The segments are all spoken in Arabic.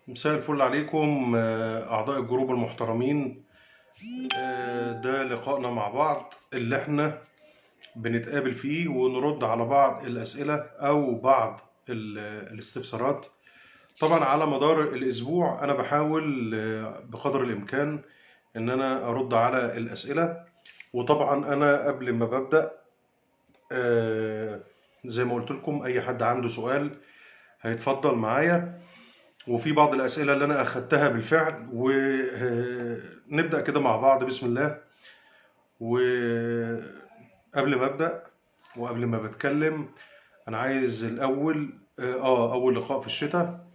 مساء الفل عليكم أعضاء الجروب المحترمين. ده لقائنا مع بعض اللي احنا بنتقابل فيه ونرد على بعض الأسئلة أو بعض الاستفسارات. طبعا على مدار الأسبوع أنا بحاول بقدر الإمكان إن أنا أرد على الأسئلة. وطبعا أنا قبل ما ببدأ آه، زي ما قلت لكم أي حد عنده سؤال هيتفضل معايا، وفي بعض الأسئلة اللي أنا أخدتها بالفعل، ونبدأ كده مع بعض بسم الله. وقبل ما أبدأ وقبل ما بتكلم أنا عايز الأول أول لقاء في الشتاء،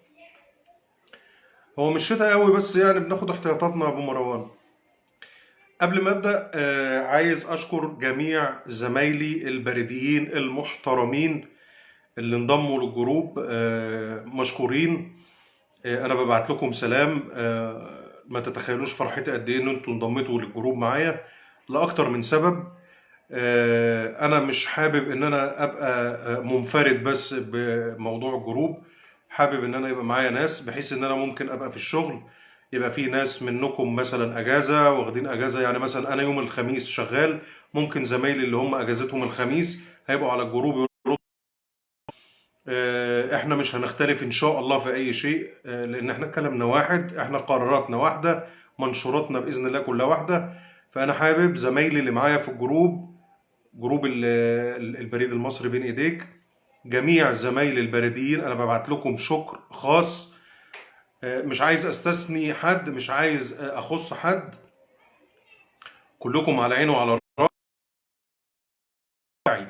هو مش شتاء قوي بس يعني بناخد احتياطاتنا يا أبو مروان. قبل ما أبدأ عايز أشكر جميع زمايلي البريديين المحترمين اللي انضموا للجروب، مشكورين. انا ببعت لكم سلام. ما تتخيلوش فرحتي قد ايه ان انتوا انضميتوا للجروب معايا لاكتر من سبب. انا مش حابب ان انا ابقى منفرد بس بموضوع الجروب، حابب ان انا يبقى معايا ناس بحيث ان انا ممكن ابقى في الشغل يبقى في ناس منكم مثلا اجازة واخدين اجازة، يعني مثلا انا يوم الخميس شغال، ممكن زمايلي اللي هم اجازتهم الخميس هيبقوا على الجروب. احنا مش هنختلف ان شاء الله في اي شيء، لان احنا كلامنا واحد، احنا قراراتنا واحدة، منشوراتنا باذن الله كلها واحدة. فانا حابب زمايلي اللي معايا في الجروب، جروب البريد المصري بين ايديك، جميع زمايلي البريديين انا ببعت لكم شكر خاص. مش عايز استثني حد، مش عايز اخص حد، كلكم على عيني وعلى راسي.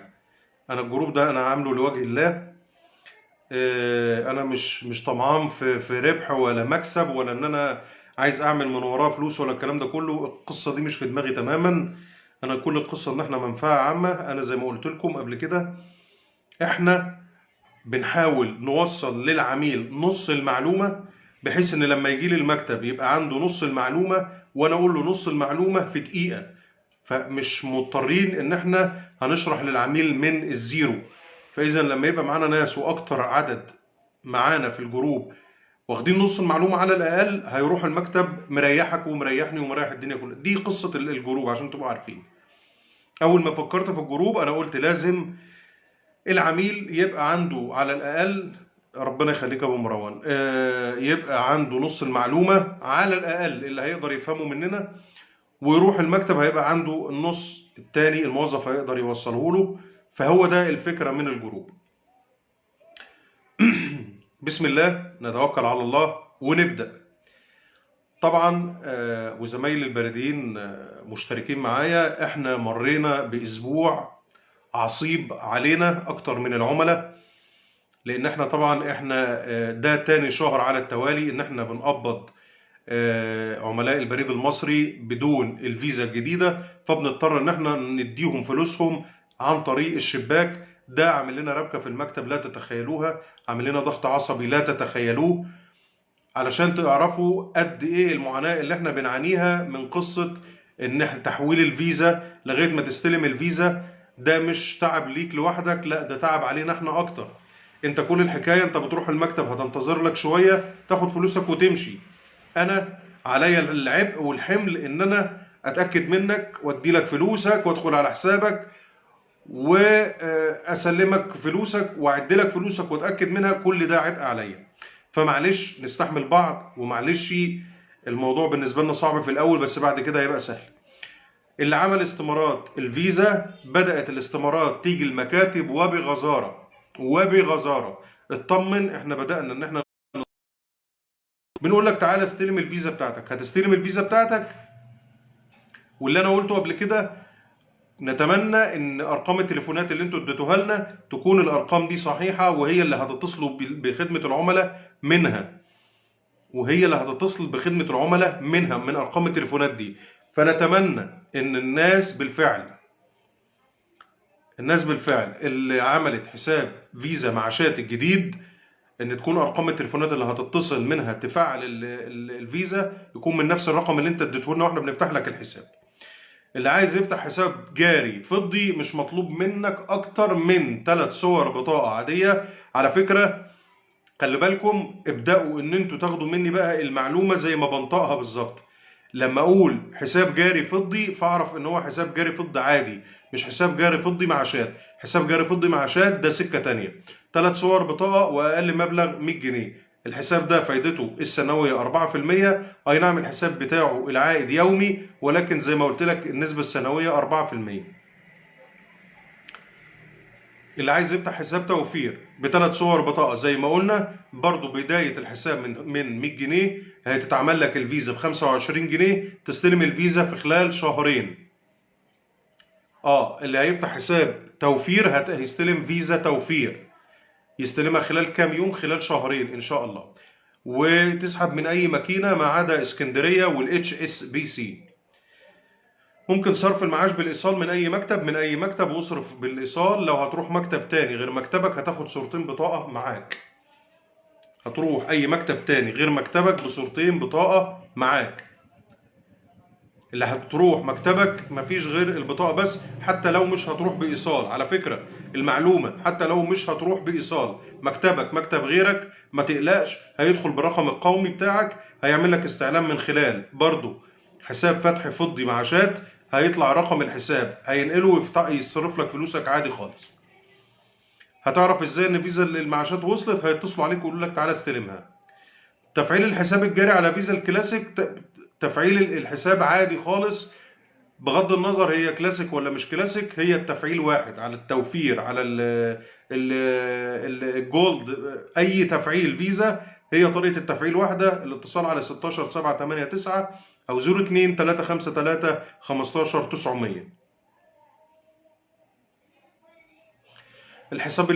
انا الجروب ده انا عامله لوجه الله. انا مش طمعان في ربح ولا مكسب ولا ان انا عايز اعمل من وراه فلوس ولا الكلام ده كله، القصه دي مش في دماغي تماما. انا كل القصه ان احنا منفعه عامه. انا زي ما قلت لكم قبل كده، احنا بنحاول نوصل للعميل نص المعلومه، بحيث ان لما يجي لي المكتب يبقى عنده نص المعلومه وانا اقول له نص المعلومه في دقيقه. فمش مضطرين ان احنا هنشرح للعميل من الزيرو. فاذا لما يبقى معانا ناس واكتر عدد معانا في الجروب واخدين نص المعلومة على الأقل، هيروح المكتب مريحك ومريحني ومريح الدنيا كلها. دي قصة الجروب عشان تبقوا عارفين. أول ما فكرت في الجروب أنا قلت لازم العميل يبقى عنده على الأقل، ربنا يخليك يا أبو مروان، يبقى عنده نص المعلومة على الأقل اللي هيقدر يفهمه مننا، ويروح المكتب هيبقى عنده النص التاني الموظف هيقدر يوصله له. فهو ده الفكرة من الجروب. بسم الله نتوكل على الله ونبدأ. طبعا وزمايلي البريديين مشتركين معايا، احنا مرينا باسبوع عصيب علينا اكتر من العملاء، لان احنا طبعا احنا ده تاني شهر على التوالي ان احنا بنقبض عملاء البريد المصري بدون الفيزا الجديدة، فبنضطر ان احنا نديهم فلوسهم عن طريق الشباك. ده عامل لنا ربكة في المكتب لا تتخيلوها، عامل لنا ضغط عصبي لا تتخيلوه. علشان تعرفوا قد ايه المعاناة اللي احنا بنعانيها من قصة ان تحويل الفيزا لغاية ما تستلم الفيزا. ده مش تعب ليك لوحدك، لا ده تعب علينا احنا اكتر. انت كل الحكاية انت بتروح المكتب هتنتظر لك شوية تاخد فلوسك وتمشي. انا عليا العبء والحمل ان انا اتأكد منك وادي لك فلوسك وادخل على حسابك واسلمك فلوسك واعد لك فلوسك واتاكد منها، كل ده عبء عليا. فمعلش نستحمل بعض، ومعلش الموضوع بالنسبه لنا صعب في الاول بس بعد كده هيبقى سهل. اللي عمل استمارات الفيزا، بدات الاستمارات تيجي المكاتب وبغزاره وبغزاره. اطمن، احنا بدانا ان احنا بنقول لك تعالى استلم الفيزا بتاعتك، هتستلم الفيزا بتاعتك. واللي انا قلته قبل كده، نتمنى ان ارقام التليفونات اللي انتوا اديتوها لنا تكون الارقام دي صحيحه، وهي اللي هتتصلوا بخدمه العملاء منها، وهي اللي هتتصل بخدمه العملاء منها من ارقام التليفونات دي. فنتمنى ان الناس بالفعل اللي عملت حساب فيزا مع شات الجديد، ان تكون ارقام التليفونات اللي هتتصل منها تفعل الفيزا يكون من نفس الرقم اللي انت اديته لنا واحنا بنفتح لك الحساب. اللي عايز يفتح حساب جاري فضي مش مطلوب منك اكتر من 3 صور بطاقة عادية. على فكرة خلي بالكم، ابدأوا ان انتوا تاخدوا مني بقى المعلومة زي ما بنطقها بالظبط. لما اقول حساب جاري فضي فاعرف ان هو حساب جاري فضي عادي، مش حساب جاري فضي معاشات. حساب جاري فضي معاشات ده سكة تانية. 3 صور بطاقة واقل مبلغ 100 جنيه. الحساب ده فايدته السنوية 4%. اي نعم الحساب بتاعه العائد يومي، ولكن زي ما قلت لك النسبة السنوية 4%. اللي عايز يفتح حساب توفير ب3 صور بطاقة زي ما قلنا، برضو بداية الحساب من 100 جنيه. هتتعمل لك الفيزا ب25 جنيه، تستلم الفيزا في خلال شهرين. اللي هيفتح حساب توفير هيستلم فيزا توفير، يستلمها خلال كام يوم؟ خلال شهرين ان شاء الله. وتسحب من اي ماكينة ما عدا اسكندرية والاتش اس بي سي. ممكن صرف المعاش بالإيصال من أي مكتب واصرف بالإيصال. لو هتروح مكتب تاني غير مكتبك هتاخد صورتين بطاقة معاك. هتروح أي مكتب تاني غير مكتبك بصورتين بطاقة معاك. اللي هتروح مكتبك مفيش غير البطاقة بس، حتى لو مش هتروح بإيصال. على فكرة المعلومة، حتى لو مش هتروح بإيصال، مكتبك مكتب غيرك ما تقلقش، هيدخل بالرقم القومي بتاعك، هيعمل لك استعلام من خلال برضو حساب فتح فضي معاشات. هيطلع رقم الحساب هينقله يصرف لك فلوسك عادي خالص. هتعرف ازاي ان فيزا المعاشات وصلت؟ هيتصلوا عليك ويقولوا لك تعالى استلمها. تفعيل الحساب الجاري على فيزا الكلاسيك، تفعيل الحساب عادي خالص، بغض النظر هي كلاسيك ولا مش كلاسيك، هي التفعيل واحد. على التوفير، على الجولد، اي تفعيل فيزا هي طريقة التفعيل واحدة. الاتصال على 16 789 او 02 353 15 900. الحساب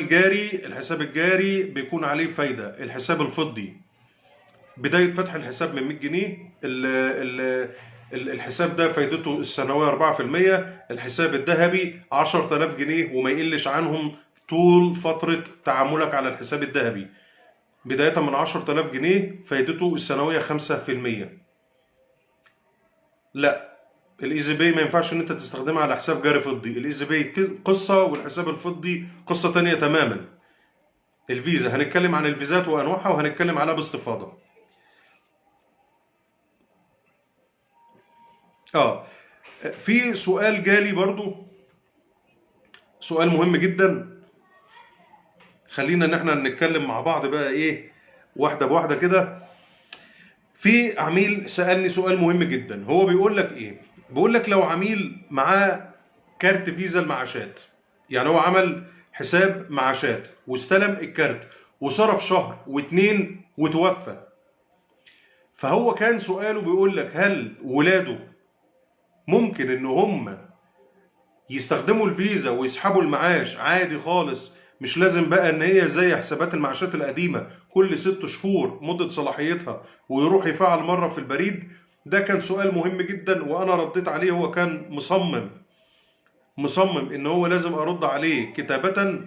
الجاري بيكون عليه فايدة. الحساب الفضي بداية فتح الحساب من 100 جنيه. الحساب ده فايدته السنوية 4%. الحساب الذهبي 10000 جنيه وما يقلش عنهم طول فترة تعاملك على الحساب الذهبي. بداية من 10000 جنيه فايدته السنوية 5%. لا، الايزي باي ما ينفعش ان انت تستخدمها على حساب جاري فضي. الايزي باي قصة والحساب الفضي قصة تانية تماما. الفيزا هنتكلم عن الفيزات وانواعها وهنتكلم عليها باستفاضة. في سؤال جالي برضو، سؤال مهم جدا. خلينا ان احنا نتكلم مع بعض بقى ايه، واحدة بواحدة كده. في عميل سألني سؤال مهم جدا. هو بيقول لك ايه؟ بيقول لك لو عميل معاه كارت فيزا المعاشات، يعني هو عمل حساب معاشات واستلم الكارت وصرف شهر واتنين وتوفى، فهو كان سؤاله بيقول لك هل ولاده ممكن ان هم يستخدموا الفيزا ويسحبوا المعاش عادي خالص؟ مش لازم بقى ان هي زي حسابات المعاشات القديمة كل 6 شهور مدة صلاحيتها ويروح يفعل مرة في البريد. ده كان سؤال مهم جدا وانا رديت عليه. هو كان مصمم ان هو لازم ارد عليه كتابة،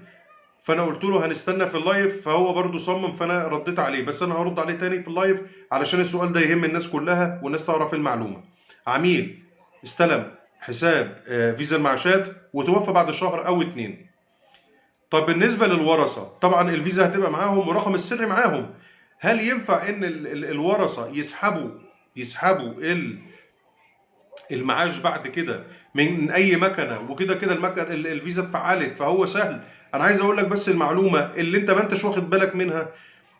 فانا قلت له هنستنى في اللايف، فهو برضو صمم فانا رديت عليه. بس انا هرد عليه تاني في اللايف علشان السؤال ده يهم الناس كلها والناس تعرف المعلومة. عميل استلم حساب فيزا المعاشات وتوفى بعد شهر او 2. طب بالنسبة للورثة، طبعا الفيزا هتبقى معاهم ورقم السر معاهم. هل ينفع ان الورثة يسحبوا المعاش بعد كده من اي مكنه؟ وكده كده الفيزا اتفعلت فهو سهل. انا عايز اقول لك بس المعلومه اللي انت ما انتش واخد بالك منها،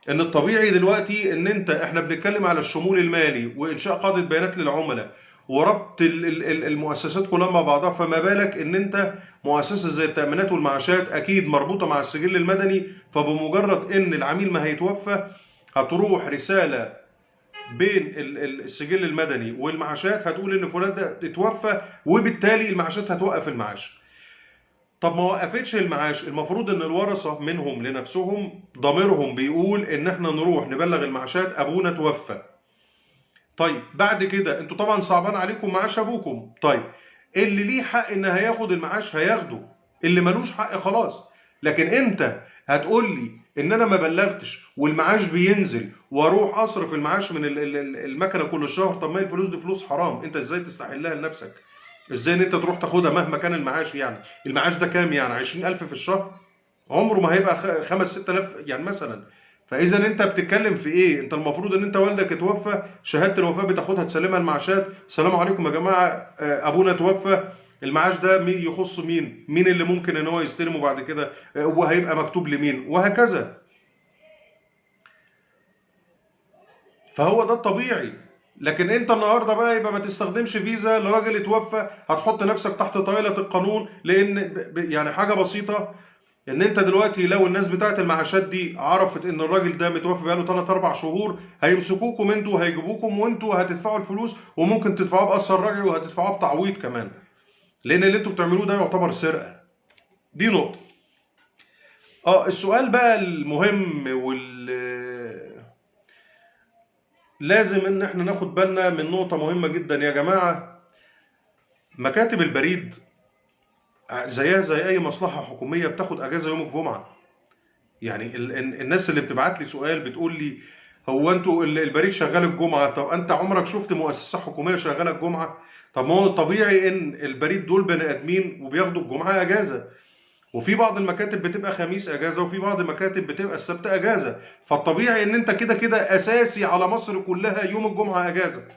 ان الطبيعي دلوقتي ان احنا بنتكلم على الشمول المالي وانشاء قاعده بيانات للعملاء وربط المؤسسات كلها مع بعضها، فما بالك ان انت مؤسسه زي التامينات والمعاشات اكيد مربوطه مع السجل المدني. فبمجرد ان العميل ما هيتوفى هتروح رساله بين السجل المدني والمعاشات هتقول ان فلان ده اتوفى، وبالتالي المعاشات هتوقف المعاش. طب ما وقفتش المعاش، المفروض ان الورثه منهم لنفسهم ضميرهم بيقول ان احنا نروح نبلغ المعاشات ابونا توفى. طيب بعد كده انتوا طبعا صعبان عليكم معاش ابوكم. طيب اللي ليه حق ان هياخد المعاش هياخده، اللي ملوش حق خلاص. لكن انت هتقول لي ان انا ما بلغتش والمعاش بينزل واروح اصرف المعاش من المكنه كل شهر؟ طب ما الفلوس دي فلوس حرام، انت ازاي تستحلها لنفسك؟ ازاي ان انت تروح تاخدها مهما كان المعاش؟ يعني المعاش ده كام؟ يعني 20000 في الشهر؟ عمره ما هيبقى 5 6000 يعني مثلا. فاذا انت بتتكلم في ايه؟ انت المفروض ان انت والدك اتوفى، شهاده الوفاه بتاخدها تسلمها المعاشات، السلام عليكم يا جماعه، ابونا توفى، المعاش ده مين يخص مين؟ مين اللي ممكن ان هو يستلمه بعد كده؟ وهيبقى مكتوب لمين؟ وهكذا. فهو ده الطبيعي. لكن انت النهارده بقى يبقى ما تستخدمش فيزا لراجل اتوفى، هتحط نفسك تحت طائله القانون، لان يعني حاجه بسيطه، ان انت دلوقتي لو الناس بتاعت المعاشات دي عرفت ان الراجل ده متوفي بقاله 3 4 شهور، هيمسكوكم انتوا وهيجيبوكم وانتوا هتدفعوا الفلوس، وممكن تدفعوها باثر رجعي وهتدفعوها بتعويض كمان، لان اللي انتوا بتعملوه ده يعتبر سرقه. دي نقطه. السؤال بقى المهم لازم ان احنا ناخد بالنا من نقطه مهمه جدا يا جماعه. مكاتب البريد زيها زي اي مصلحه حكوميه بتاخد اجازه يوم الجمعه. يعني الناس اللي بتبعت لي سؤال بتقول لي هو انتوا البريد شغال الجمعه؟ طب انت عمرك شفت مؤسسه حكوميه شغاله الجمعه؟ طب ما هو طبيعي ان البريد دول بني ادمين وبياخدوا الجمعه اجازه، وفي بعض المكاتب بتبقى خميس اجازه، وفي بعض المكاتب بتبقى السبت اجازه، فالطبيعي ان انت كده كده اساسي على مصر كلها يوم الجمعه اجازه.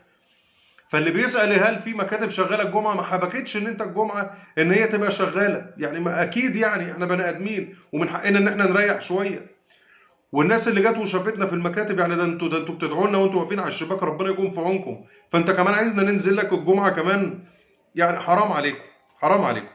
فاللي بيسأل هل في مكاتب شغاله الجمعه، ما حبكتش ان انت الجمعه ان هي تبقى شغاله، يعني ما اكيد، يعني احنا بني ادمين ومن حقنا ان احنا نريح شويه. والناس اللي جت وشافتنا في المكاتب، يعني ده انتوا بتدعوا لنا وانتوا واقفين على الشباك، ربنا يكون في عونكم، فانت كمان عايزنا ننزل لك الجمعه كمان؟ يعني حرام عليكم، حرام عليكم.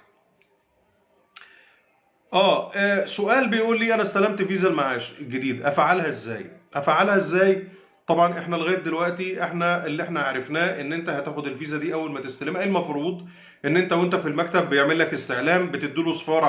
سؤال بيقول لي انا استلمت فيزا المعاش الجديد، افعلها ازاي؟ افعلها ازاي؟ طبعا احنا لغايه دلوقتي احنا اللي احنا عرفناه ان انت هتاخد الفيزا دي اول ما تستلمها. المفروض ان انت وانت في المكتب بيعمل لك استعلام، بتديله صفار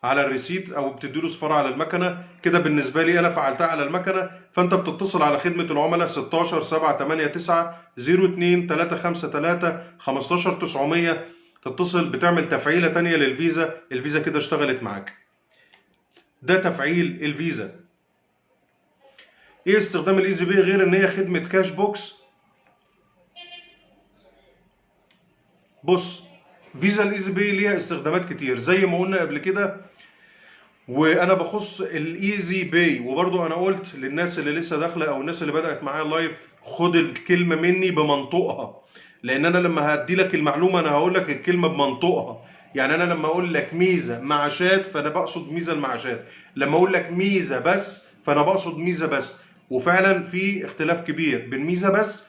على الريسيت، او بتديله صفاره على المكنه. كده بالنسبه لي انا فعلتها على المكنه. فانت بتتصل على خدمه العملاء 16 7 8 9 02 353 15 900، تتصل بتعمل تفعيله تانية للفيزا. الفيزا كده اشتغلت معاك. ده تفعيل الفيزا. ايه استخدام الايزي بي غير ان هي خدمه كاش بوكس؟ بص، فيزا الايزي بي ليها استخدامات كتير زي ما قلنا قبل كده، وانا بخص الايزي باي. وبرضو انا قلت للناس اللي لسه داخله او الناس اللي بدات معايا اللايف، خد الكلمه مني بمنطقها، لان انا لما هدي لك المعلومه انا هقول لك الكلمه بمنطقها. يعني انا لما اقول لك ميزه معاشات فانا بقصد ميزه المعاشات، لما اقول لك ميزه بس فانا بقصد ميزه بس. وفعلا في اختلاف كبير بين ميزه بس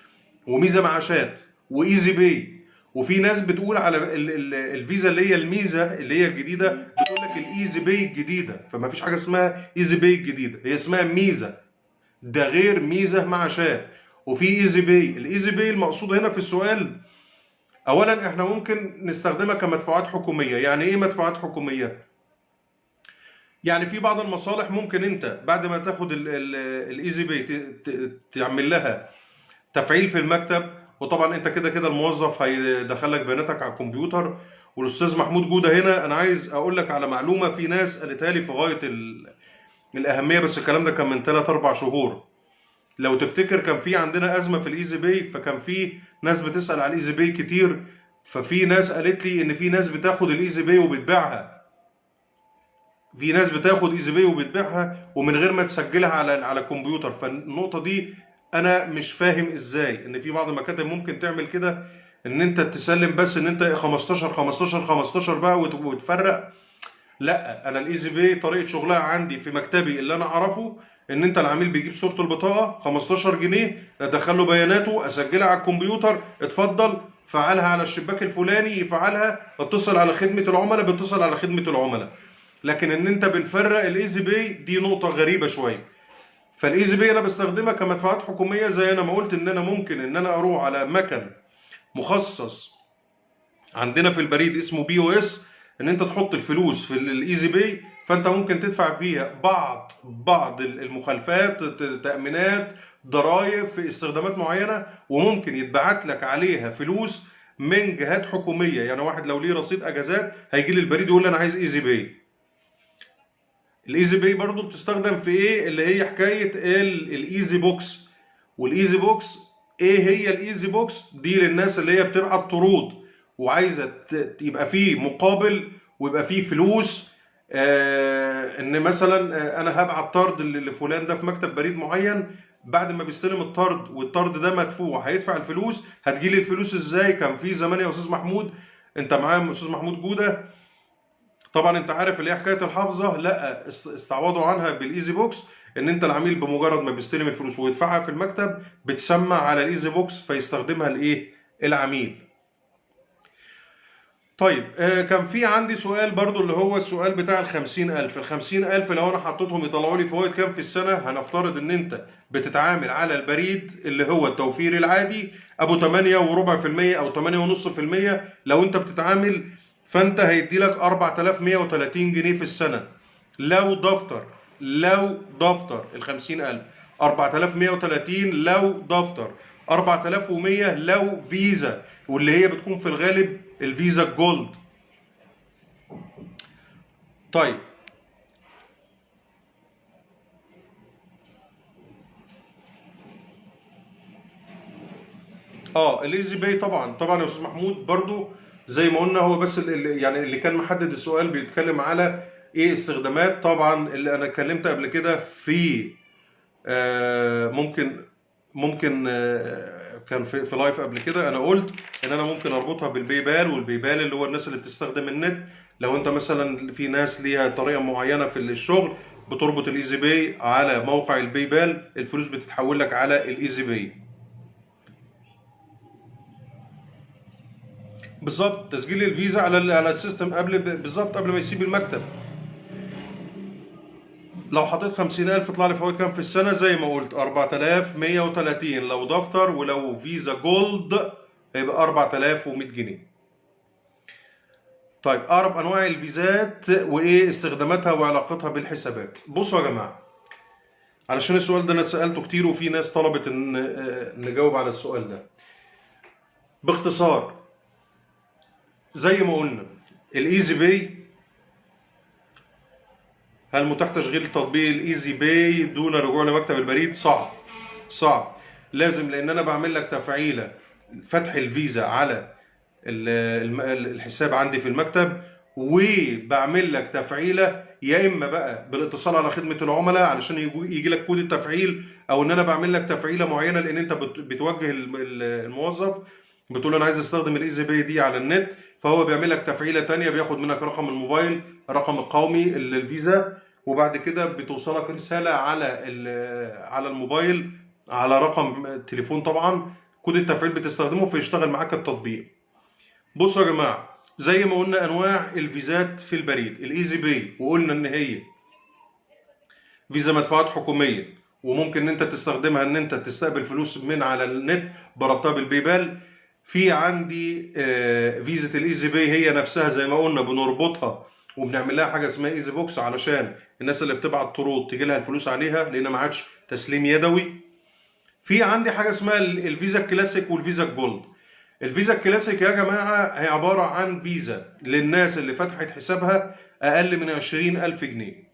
وميزه معاشات وايزي باي. وفي ناس بتقول على الفيزا اللي هي الميزه اللي هي الجديده، بتقول لك الايزي باي الجديده. فما فيش حاجه اسمها ايزي باي الجديده، هي اسمها ميزه، ده غير ميزه معاشات. وفي ايزي باي. الايزي باي المقصود هنا في السؤال، اولا احنا ممكن نستخدمها كمدفوعات حكوميه. يعني ايه مدفوعات حكوميه؟ يعني في بعض المصالح ممكن انت بعد ما تاخد الايزي باي تعمل لها تفعيل في المكتب. وطبعا انت كده كده الموظف هيدخلك بياناتك على الكمبيوتر. والاستاذ محمود جوده هنا انا عايز اقول لك على معلومه في ناس قالتها لي في غايه الاهميه، بس الكلام ده كان من 3 4 شهور. لو تفتكر كان في عندنا ازمه في الايزي باي، فكان في ناس بتسال على الايزي باي كتير. ففي ناس قالت لي ان في ناس بتاخد الايزي باي وبتبيعها. في ناس بتاخد ايزي باي وبتبيعها ومن غير ما تسجلها على الكمبيوتر. فالنقطه دي انا مش فاهم ازاي ان في بعض المكاتب ممكن تعمل كده، ان انت تسلم بس ان انت 15 15 15 بقى وتفرق. لا، انا الايزي باي طريقه شغلها عندي في مكتبي اللي انا اعرفه، ان انت العميل بيجيب صوره البطاقه 15 جنيه، ادخل له بياناته، اسجلها على الكمبيوتر، اتفضل فعلها على الشباك الفلاني يفعلها، اتصل على خدمه العملاء بيتصل على خدمه العملاء. لكن ان انت بنفرق الايزي باي دي نقطه غريبه شويه. فالايزي باي انا بستخدمها كمدفوعات حكوميه، زي انا ما قلت ان انا ممكن ان انا اروح على مكن مخصص عندنا في البريد اسمه بي او اس، ان انت تحط الفلوس في الايزي باي. فانت ممكن تدفع فيها بعض المخالفات، تامينات، ضرائب في استخدامات معينه، وممكن يتبعت لك عليها فلوس من جهات حكوميه. يعني واحد لو ليه رصيد اجازات هيجي لي البريد يقول لي انا عايز ايزي باي. الايزي باي برضو بتستخدم في ايه؟ اللي هي حكايه الايزي بوكس. والايزي بوكس، ايه هي الايزي بوكس دي؟ للناس اللي هي بتبعت طرود وعايزه يبقى فيه مقابل ويبقى فيه فلوس ان مثلا انا هبعت طرد لفلان ده في مكتب بريد معين، بعد ما بيستلم الطرد والطرد ده مدفوع هيدفع الفلوس. هتجيلي الفلوس ازاي؟ كان في زمان يا استاذ محمود، انت معايا استاذ محمود جوده، طبعا انت عارف اللي هي حكايه الحافظه، لا استعوضوا عنها بالايزي بوكس، ان انت العميل بمجرد ما بيستلم الفلوس ويدفعها في المكتب بتسمع على الايزي بوكس فيستخدمها الايه؟ العميل. طيب كان في عندي سؤال برضو اللي هو السؤال بتاع ال50,000. ال50,000 لو انا حطيتهم يطلعوا لي فوائد كام في السنة؟ هنفترض ان انت بتتعامل على البريد اللي هو التوفير العادي ابو 8.25% او 8.5%. لو انت بتتعامل فانت هيدي لك 4130 جنيه في السنة. لو دفتر، لو دفتر ال50,000 4130 لو دفتر، 4100 لو فيزا، واللي هي بتكون في الغالب الفيزا الجولد. طيب الايزي باي طبعا يا استاذ محمود برضو زي ما قلنا، هو بس يعني اللي كان محدد السؤال بيتكلم على ايه استخدامات. طبعا اللي انا اتكلمت قبل كده في ممكن كان في لايف قبل كده انا قلت ان انا ممكن اربطها بالباي بال، والباي بال اللي هو الناس اللي بتستخدم النت. لو انت مثلا في ناس ليها طريقه معينه في الشغل بتربط الايزي باي على موقع الباي بال، الفلوس بتتحول لك على الايزي باي. بالظبط، تسجيل الفيزا على السيستم بالظبط قبل ما يسيب المكتب. لو حطيت 50,000 يطلع لي فوائد كام في السنة؟ زي ما قلت 4130 لو دفتر، ولو فيزا جولد هيبقى 4100 جنيه. طيب أعرف أنواع الفيزات وإيه استخداماتها وعلاقتها بالحسابات. بصوا يا جماعة، علشان السؤال ده أنا اتسألته كتير وفي ناس طلبت إن نجاوب على السؤال ده باختصار. زي ما قلنا الإيزي باي، هل متاح تشغيل تطبيق الايزي باي دون الرجوع لمكتب البريد؟ صعب. لازم، لان انا بعمل لك تفعيله فتح الفيزا على الحساب عندي في المكتب، وبعمل لك تفعيله يا اما بقى بالاتصال على خدمه العملاء علشان يجي لك كود التفعيل، او ان انا بعمل لك تفعيله معينه لان انت بتوجه الموظف بتقول له انا عايز استخدم الايزي باي دي على النت، فهو بيعمل لك تفعيله تانية، بياخد منك رقم الموبايل، الرقم القومي الفيزا، وبعد كده بتوصلك رساله على الموبايل على رقم تليفون طبعا، كود التفعيل بتستخدمه فيشتغل معاك التطبيق. بصوا يا جماعه، زي ما قلنا انواع الفيزات في البريد، الايزي باي وقلنا ان هي فيزا مدفوعات حكوميه، وممكن ان انت تستخدمها ان انت تستقبل فلوس من على النت بربطها بالباي بال. في عندي فيزا الايزي باي هي نفسها زي ما قلنا بنربطها وبنعمل لها حاجه اسمها ايزي بوكس علشان الناس اللي بتبعت طرود تيجي لها الفلوس عليها لان ما عادش تسليم يدوي. في عندي حاجه اسمها الفيزا الكلاسيك والفيزا الجولد. الفيزا الكلاسيك يا جماعه هي عباره عن فيزا للناس اللي فتحت حسابها اقل من 20,000 جنيه،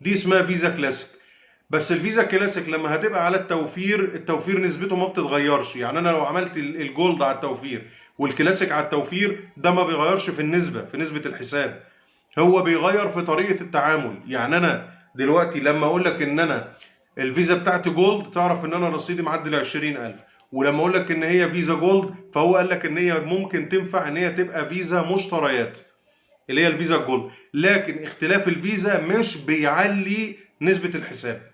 دي اسمها فيزا كلاسيك. بس الفيزا كلاسيك لما هتبقى على التوفير نسبته ما بتتغيرش. يعني انا لو عملت الجولد على التوفير والكلاسيك على التوفير ده ما بيغيرش في نسبة الحساب، هو بيغير في طريقة التعامل. يعني انا دلوقتي لما اقول لك ان انا الفيزا بتاعتي جولد تعرف ان انا رصيدي معدي ال 20,000، ولما اقول لك ان هي فيزا جولد فهو قال لك ان هي ممكن تنفع ان هي تبقى فيزا مشتريات اللي هي الفيزا الجولد، لكن اختلاف الفيزا مش بيعلي نسبة الحساب.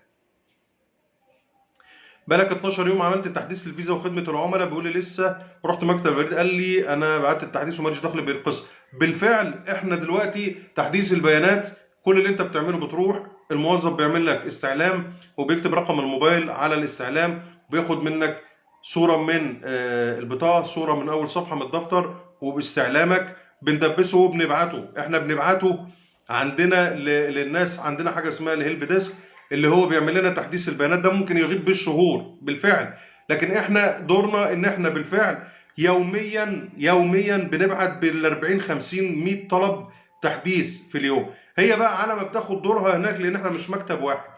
بقالك 12 يوم عملت تحديث الفيزا وخدمه العملاء، بيقول لي لسه، رحت مكتب البريد قال لي انا بعت التحديث وماليش دخل بالقسط. بالفعل احنا دلوقتي تحديث البيانات كل اللي انت بتعمله بتروح الموظف بيعمل لك استعلام وبيكتب رقم الموبايل على الاستعلام، وبياخد منك صوره من البطاقه، صوره من اول صفحه من الدفتر، وباستعلامك بندبسه وبنبعته. احنا بنبعته عندنا للناس، عندنا حاجه اسمها الهيلب ديسك اللي هو بيعمل لنا تحديث البيانات، ده ممكن يغيب بالشهور بالفعل، لكن احنا دورنا ان احنا بالفعل يوميا بنبعت بال 40 50 100 طلب تحديث في اليوم. هي بقى على ما بتاخد دورها هناك لان احنا مش مكتب واحد.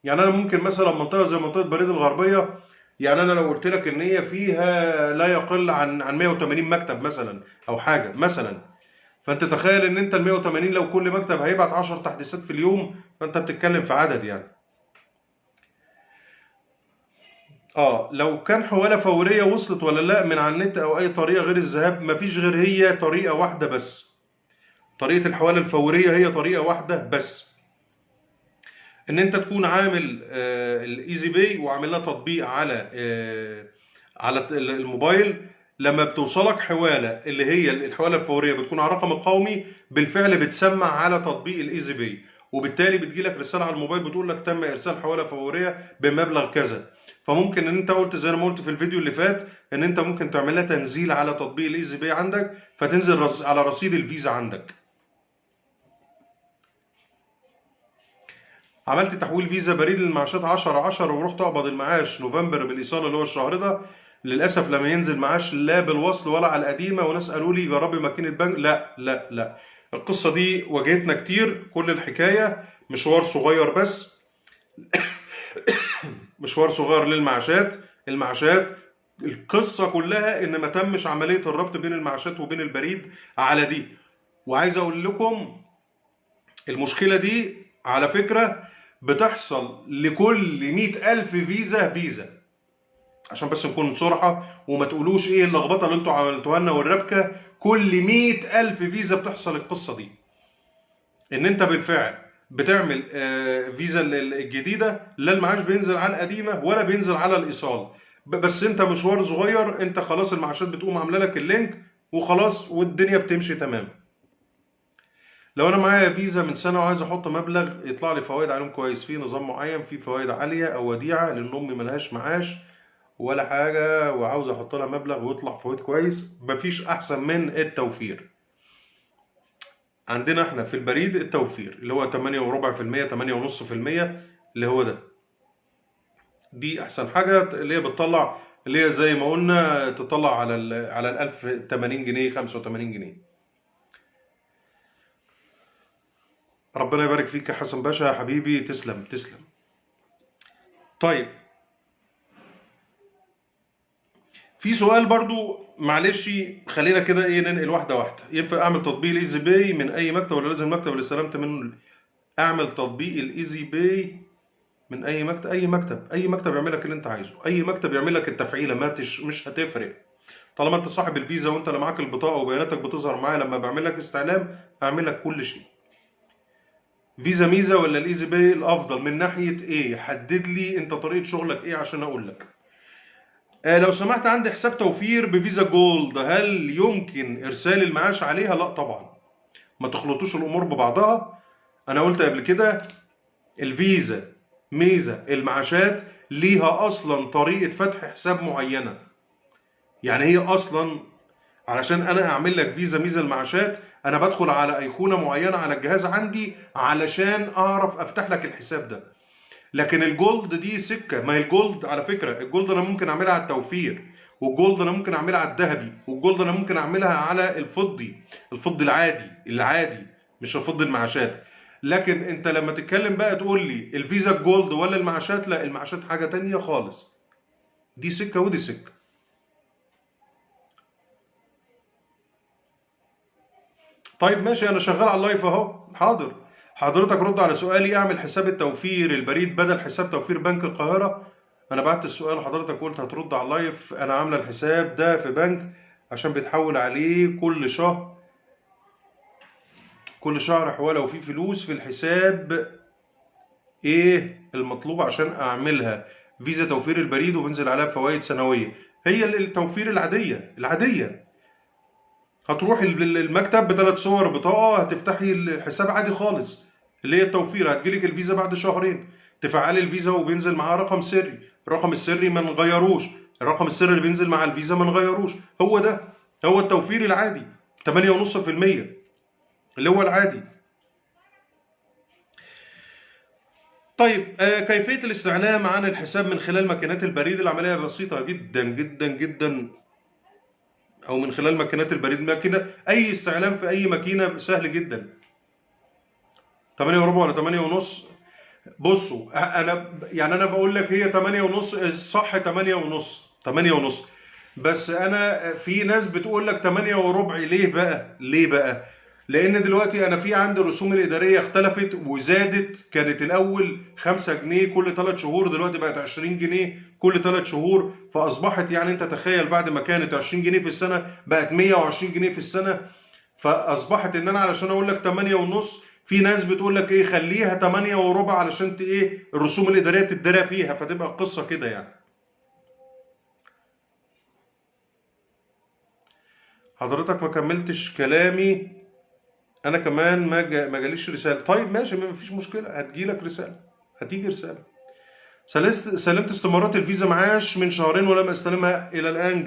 يعني انا ممكن مثلا منطقه زي منطقه بريد الغربيه، يعني انا لو قلت لك ان هي فيها لا يقل عن 180 مكتب مثلا او حاجه مثلا، فانت تخيل ان انت ال 180 لو كل مكتب هيبعت 10 تحديثات في اليوم، فانت بتتكلم في عدد يعني. لو كان حوالة فورية وصلت ولا لا من على النت او اي طريقة غير الذهاب، مفيش غير هي طريقة واحدة بس. طريقة الحوالة الفورية هي طريقة واحدة بس، ان انت تكون عامل الايزي باي وعامل لها تطبيق على الموبايل. لما بتوصلك حوالة اللي هي الحوالة الفورية بتكون على الرقم القومي، بالفعل بتسمع على تطبيق الايزي باي، وبالتالي بتجيلك رسالة على الموبايل بتقول لك تم ارسال حوالة فورية بمبلغ كذا. فممكن ان انت قلت زي ما قلت في الفيديو اللي فات، ان انت ممكن تعمل لها تنزيل على تطبيق الايزي باي عندك، فتنزل على رصيد الفيزا عندك. عملت تحويل فيزا بريد للمعاشات 10/10 ورحت اقبض المعاش نوفمبر بالايصال اللي هو الشهر ده. للاسف لما ينزل معاش لا بالوصل ولا على القديمه، وناس قالوا لي جربي ماكينه بنك. لا لا لا، القصه دي واجهتنا كتير. كل الحكايه مشوار صغير بس، مشوار صغير للمعاشات. المعاشات القصه كلها ان ما تمش عمليه الربط بين المعاشات وبين البريد على دي. وعايز اقول لكم المشكله دي على فكره بتحصل لكل 100,000 فيزا. عشان بس نكون صراحة وما تقولوش ايه اللخبطة اللي انتوا عملتوها لنا والربكة. كل 100,000 فيزا بتحصل القصة دي، ان انت بالفعل بتعمل فيزا الجديدة، لا المعاش بينزل على القديمة ولا بينزل على الإيصال. بس انت مشوار صغير، انت خلاص المعاشات بتقوم عامله لك اللينك وخلاص والدنيا بتمشي تمام. لو انا معايا فيزا من سنه وعايز احط مبلغ يطلع لي فوائد عليهم كويس، في نظام معين في فوائد عاليه او وديعه، لان امي ملهاش معاش ولا حاجه وعاوز احط لها مبلغ ويطلع فوائد كويس، مفيش احسن من التوفير. عندنا احنا في البريد التوفير اللي هو 8.25%، 8.5%، اللي هو ده. دي احسن حاجه اللي هي بتطلع، اللي هي زي ما قلنا تطلع على ال 1000 80 جنيه 85 جنيه. ربنا يبارك فيك يا حسن باشا يا حبيبي، تسلم تسلم. طيب، في سؤال برضو معلش، خلينا كده ايه ننقل واحده واحده. ينفع اعمل تطبيق الايزي باي من اي مكتب ولا لازم المكتب اللي استلمت منه؟ اعمل تطبيق الايزي باي من اي مكتب. اي مكتب يعمل لك اللي انت عايزه، اي مكتب يعمل لك التفعيله، مش هتفرق. طالما انت صاحب الفيزا وانت اللي معاك البطاقه وبياناتك بتظهر معايا لما بعمل لك استعلام، هعمل لك كل شيء. فيزا ميزه ولا الايزي باي الافضل من ناحيه ايه؟ حدد لي انت طريقه شغلك ايه عشان اقول لك. لو سمحت، عندي حساب توفير بفيزا جولد، هل يمكن ارسال المعاش عليها؟ لا طبعا، ما تخلطوش الامور ببعضها. انا قلت قبل كده الفيزا ميزه، المعاشات ليها اصلا طريقه فتح حساب معينه. يعني هي اصلا علشان انا اعمل لك فيزا ميزه المعاشات، انا بدخل على ايقونه معينه على الجهاز عندي علشان اعرف افتح لك الحساب ده. لكن الجولد دي سكه، ما هي الجولد على فكره، الجولد انا ممكن اعملها على التوفير، والجولد انا ممكن اعملها على الذهبي، والجولد انا ممكن اعملها على الفضي العادي، مش الفضي المعاشات. لكن انت لما تتكلم بقى تقول لي الفيزا الجولد ولا المعاشات، لا المعاشات حاجه تانية خالص، دي سكه ودي سكه. طيب ماشي، انا شغال على اللايف اهو، حاضر. حضرتك رد على سؤالي، اعمل حساب التوفير البريد بدل حساب توفير بنك القاهرة. انا بعت السؤال وحضرتك قلت هترد على اللايف. انا عامله الحساب ده في بنك عشان بيتحول عليه كل شهر حوالي، وفي فلوس في الحساب. ايه المطلوب عشان اعملها فيزا توفير البريد وبنزل عليها فوائد سنوية؟ هي التوفير العادية. هتروح المكتب ب3 صور بطاقة، هتفتحي الحساب عادي خالص، اللي هي التوفير. هتجيلك الفيزا بعد شهرين، تفعلي الفيزا وبينزل معاها رقم سري. الرقم السري ما نغيروش، الرقم السري اللي بينزل مع الفيزا ما نغيروش. هو ده هو التوفير العادي، 8.5% اللي هو العادي. طيب، كيفية الاستعلام عن الحساب من خلال ماكينات البريد؟ العملية بسيطة جدا جدا جدا، او من خلال ماكينات البريد. ماكينه، اي استعلام في اي ماكينه سهل جدا. 8 وربع ولا 8 ونص؟ بصوا، انا بقول لك هي 8 ونص الصح، 8 ونص 8 ونص. بس انا في ناس بتقول لك 8 وربع. ليه بقى؟ لان دلوقتي انا في عندي الرسوم الاداريه اختلفت وزادت. كانت الاول 5 جنيه كل 3 شهور، دلوقتي بقت 20 جنيه كل 3 شهور. فاصبحت يعني انت تخيل بعد ما كانت 20 جنيه في السنه بقت 120 جنيه في السنه. فاصبحت ان انا علشان اقول لك 8 ونص، في ناس بتقول لك ايه خليها 8 وربع علشان ايه الرسوم الاداريه تتدرى فيها، فتبقى القصه كده يعني. حضرتك ما كملتش كلامي، انا كمان ما جاليش رساله. طيب ماشي، ما فيش مشكله، هتجيلك رساله، هتيجي رساله. سلمت استمارات الفيزا معاش من شهرين ولم استلمها الى الان.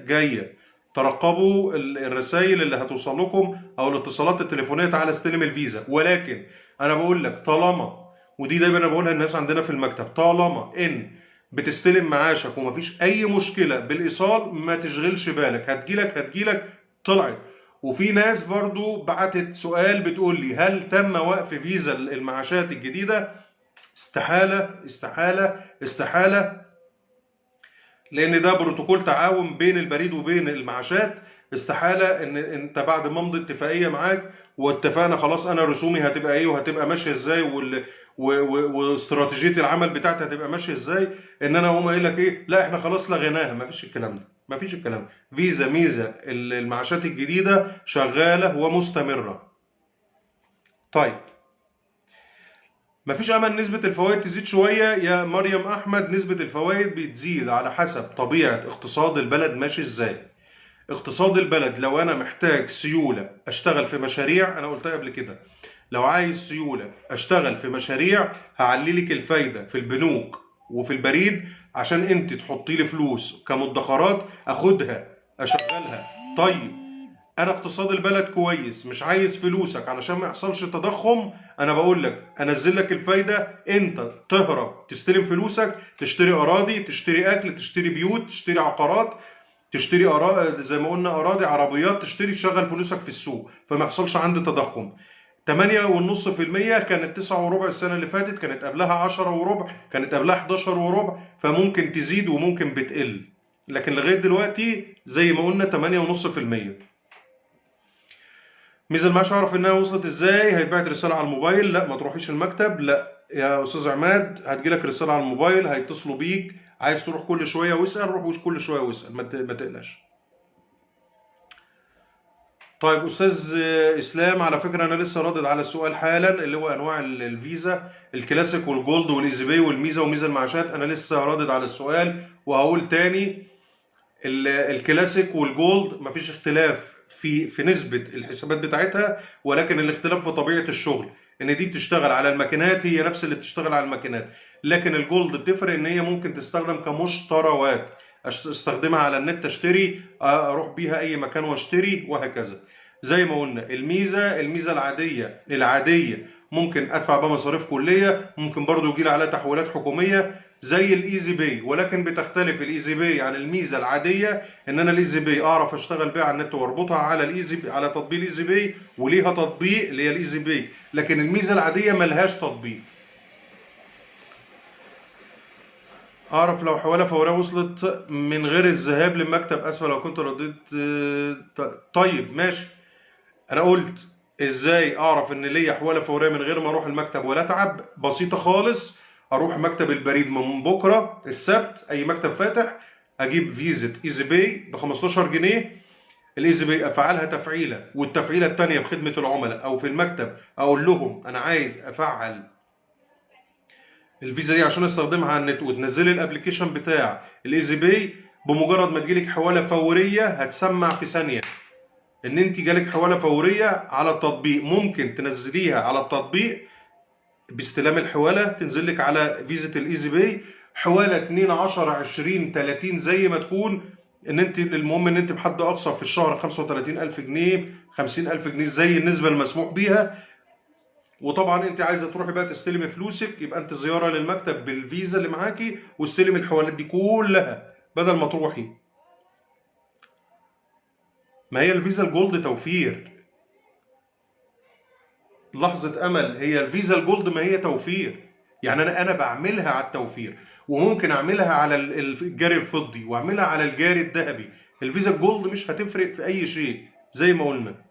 جايه. ترقبوا الرسائل اللي هتوصل لكم او الاتصالات التليفونيه تعالى استلم الفيزا. ولكن انا بقول لك طالما، ودي دايما انا بقولها للناس عندنا في المكتب، طالما ان بتستلم معاشك ومفيش اي مشكله بالايصال ما تشغلش بالك، هتجيلك طلعت. وفي ناس برضو بعتت سؤال بتقول لي هل تم وقف فيزا المعاشات الجديده؟ استحالة، لان ده بروتوكول تعاون بين البريد وبين المعاشات. استحالة ان انت بعد ما امضي اتفاقية معاك واتفقنا خلاص انا رسومي هتبقى ايه وهتبقى ماشية ازاي واستراتيجية العمل بتاعتي هتبقى ماشية ازاي، ان انا اقوم قايل لك ايه لا احنا خلاص لغيناها. مفيش الكلام ده، مفيش الكلام ده. فيزا ميزة المعاشات الجديدة شغالة ومستمرة. طيب، مفيش امل نسبة الفوائد تزيد شوية يا مريم احمد؟ نسبة الفوائد بتزيد على حسب طبيعة اقتصاد البلد ماشي ازاي. اقتصاد البلد لو انا محتاج سيولة اشتغل في مشاريع، انا قلتها قبل كده، لو عايز سيولة اشتغل في مشاريع هعلي لك الفايدة في البنوك وفي البريد عشان انت تحطي لي فلوس كمدخرات اخدها اشغلها. طيب انا اقتصاد البلد كويس مش عايز فلوسك علشان ما يحصلش تضخم، انا بقول لك انزل لك الفايده، انت تهرب تستلم فلوسك تشتري اراضي، تشتري اكل، تشتري بيوت، تشتري عقارات، تشتري زي ما قلنا اراضي، عربيات، تشتري تشغل فلوسك في السوق فما يحصلش عندي تضخم. 8.5% كانت 9 وربع السنه اللي فاتت، كانت قبلها 10 وربع، كانت قبلها 11 وربع، فممكن تزيد وممكن بتقل، لكن لغايه دلوقتي زي ما قلنا 8.5%. ميزه المعاش اعرف انها وصلت ازاي؟ هيتبعت رساله على الموبايل؟ لا ما تروحيش المكتب، لا يا استاذ عماد، هتجيلك رساله على الموبايل، هيتصلوا بيك. عايز تروح كل شويه واسال، روح كل شويه واسال، ما تقلقش. طيب استاذ اسلام، على فكره انا لسه رادد على السؤال حالا اللي هو انواع الفيزا الكلاسيك والجولد والايزي باي والميزه وميزه المعاشات. انا لسه رادد على السؤال وهقول تاني، الكلاسيك والجولد مفيش اختلاف في نسبة الحسابات بتاعتها، ولكن الاختلاف في طبيعة الشغل، ان دي بتشتغل على الماكينات هي نفس اللي بتشتغل على الماكينات. لكن الجولد بتفرق ان هي ممكن تستخدم كمشتروات، استخدمها على النت اشتري، اروح بيها اي مكان واشتري وهكذا. زي ما قلنا الميزة العادية ممكن ادفع بها مصاريف كلية، ممكن برضو يجي لي عليها تحويلات حكومية زي الايزي باي، ولكن بتختلف الايزي باي عن الميزه العاديه ان انا الايزي باي اعرف اشتغل بيها على النت واربطها على على تطبيق الايزي باي وليها تطبيق اللي هي الايزي باي، لكن الميزه العاديه ملهاش تطبيق. اعرف لو حواله فوريه وصلت من غير الذهاب للمكتب، اسفل لو كنت رديت. طيب ماشي، انا قلت ازاي اعرف ان ليا حواله فوريه من غير ما اروح المكتب ولا اتعب؟ بسيطه خالص، اروح مكتب البريد من بكره السبت، اي مكتب فاتح، اجيب فيزا ايزي باي ب 15 جنيه، الايزي باي افعلها تفعيله، والتفعيله الثانيه بخدمه العملاء او في المكتب اقول لهم انا عايز افعل الفيزا دي عشان استخدمها على النت، وتنزلي الابلكيشن بتاع الايزي باي. بمجرد ما تجيلك حواله فوريه هتسمع في ثانيه ان انت جالك حواله فوريه على التطبيق، ممكن تنزليها على التطبيق باستلام الحواله تنزل لك على فيزا الايزي باي، حواله 2 10 20 30 زي ما تكون، ان انت المهم ان انت بحد اقصى في الشهر 35,000 جنيه 50,000 جنيه زي النسبه المسموح بيها. وطبعا انت عايزه تروحي بقى تستلمي فلوسك، يبقى انت زياره للمكتب بالفيزا اللي معاكي واستلمي الحوالات دي كلها بدل ما تروحي. ما هي الفيزا الجولد توفير، لحظة أمل، هي الفيزا الجولد ما هي توفير، يعني أنا بعملها على التوفير، وممكن أعملها على الجاري الفضي وأعملها على الجاري الذهبي. الفيزا الجولد مش هتفرق في أي شيء زي ما قلنا.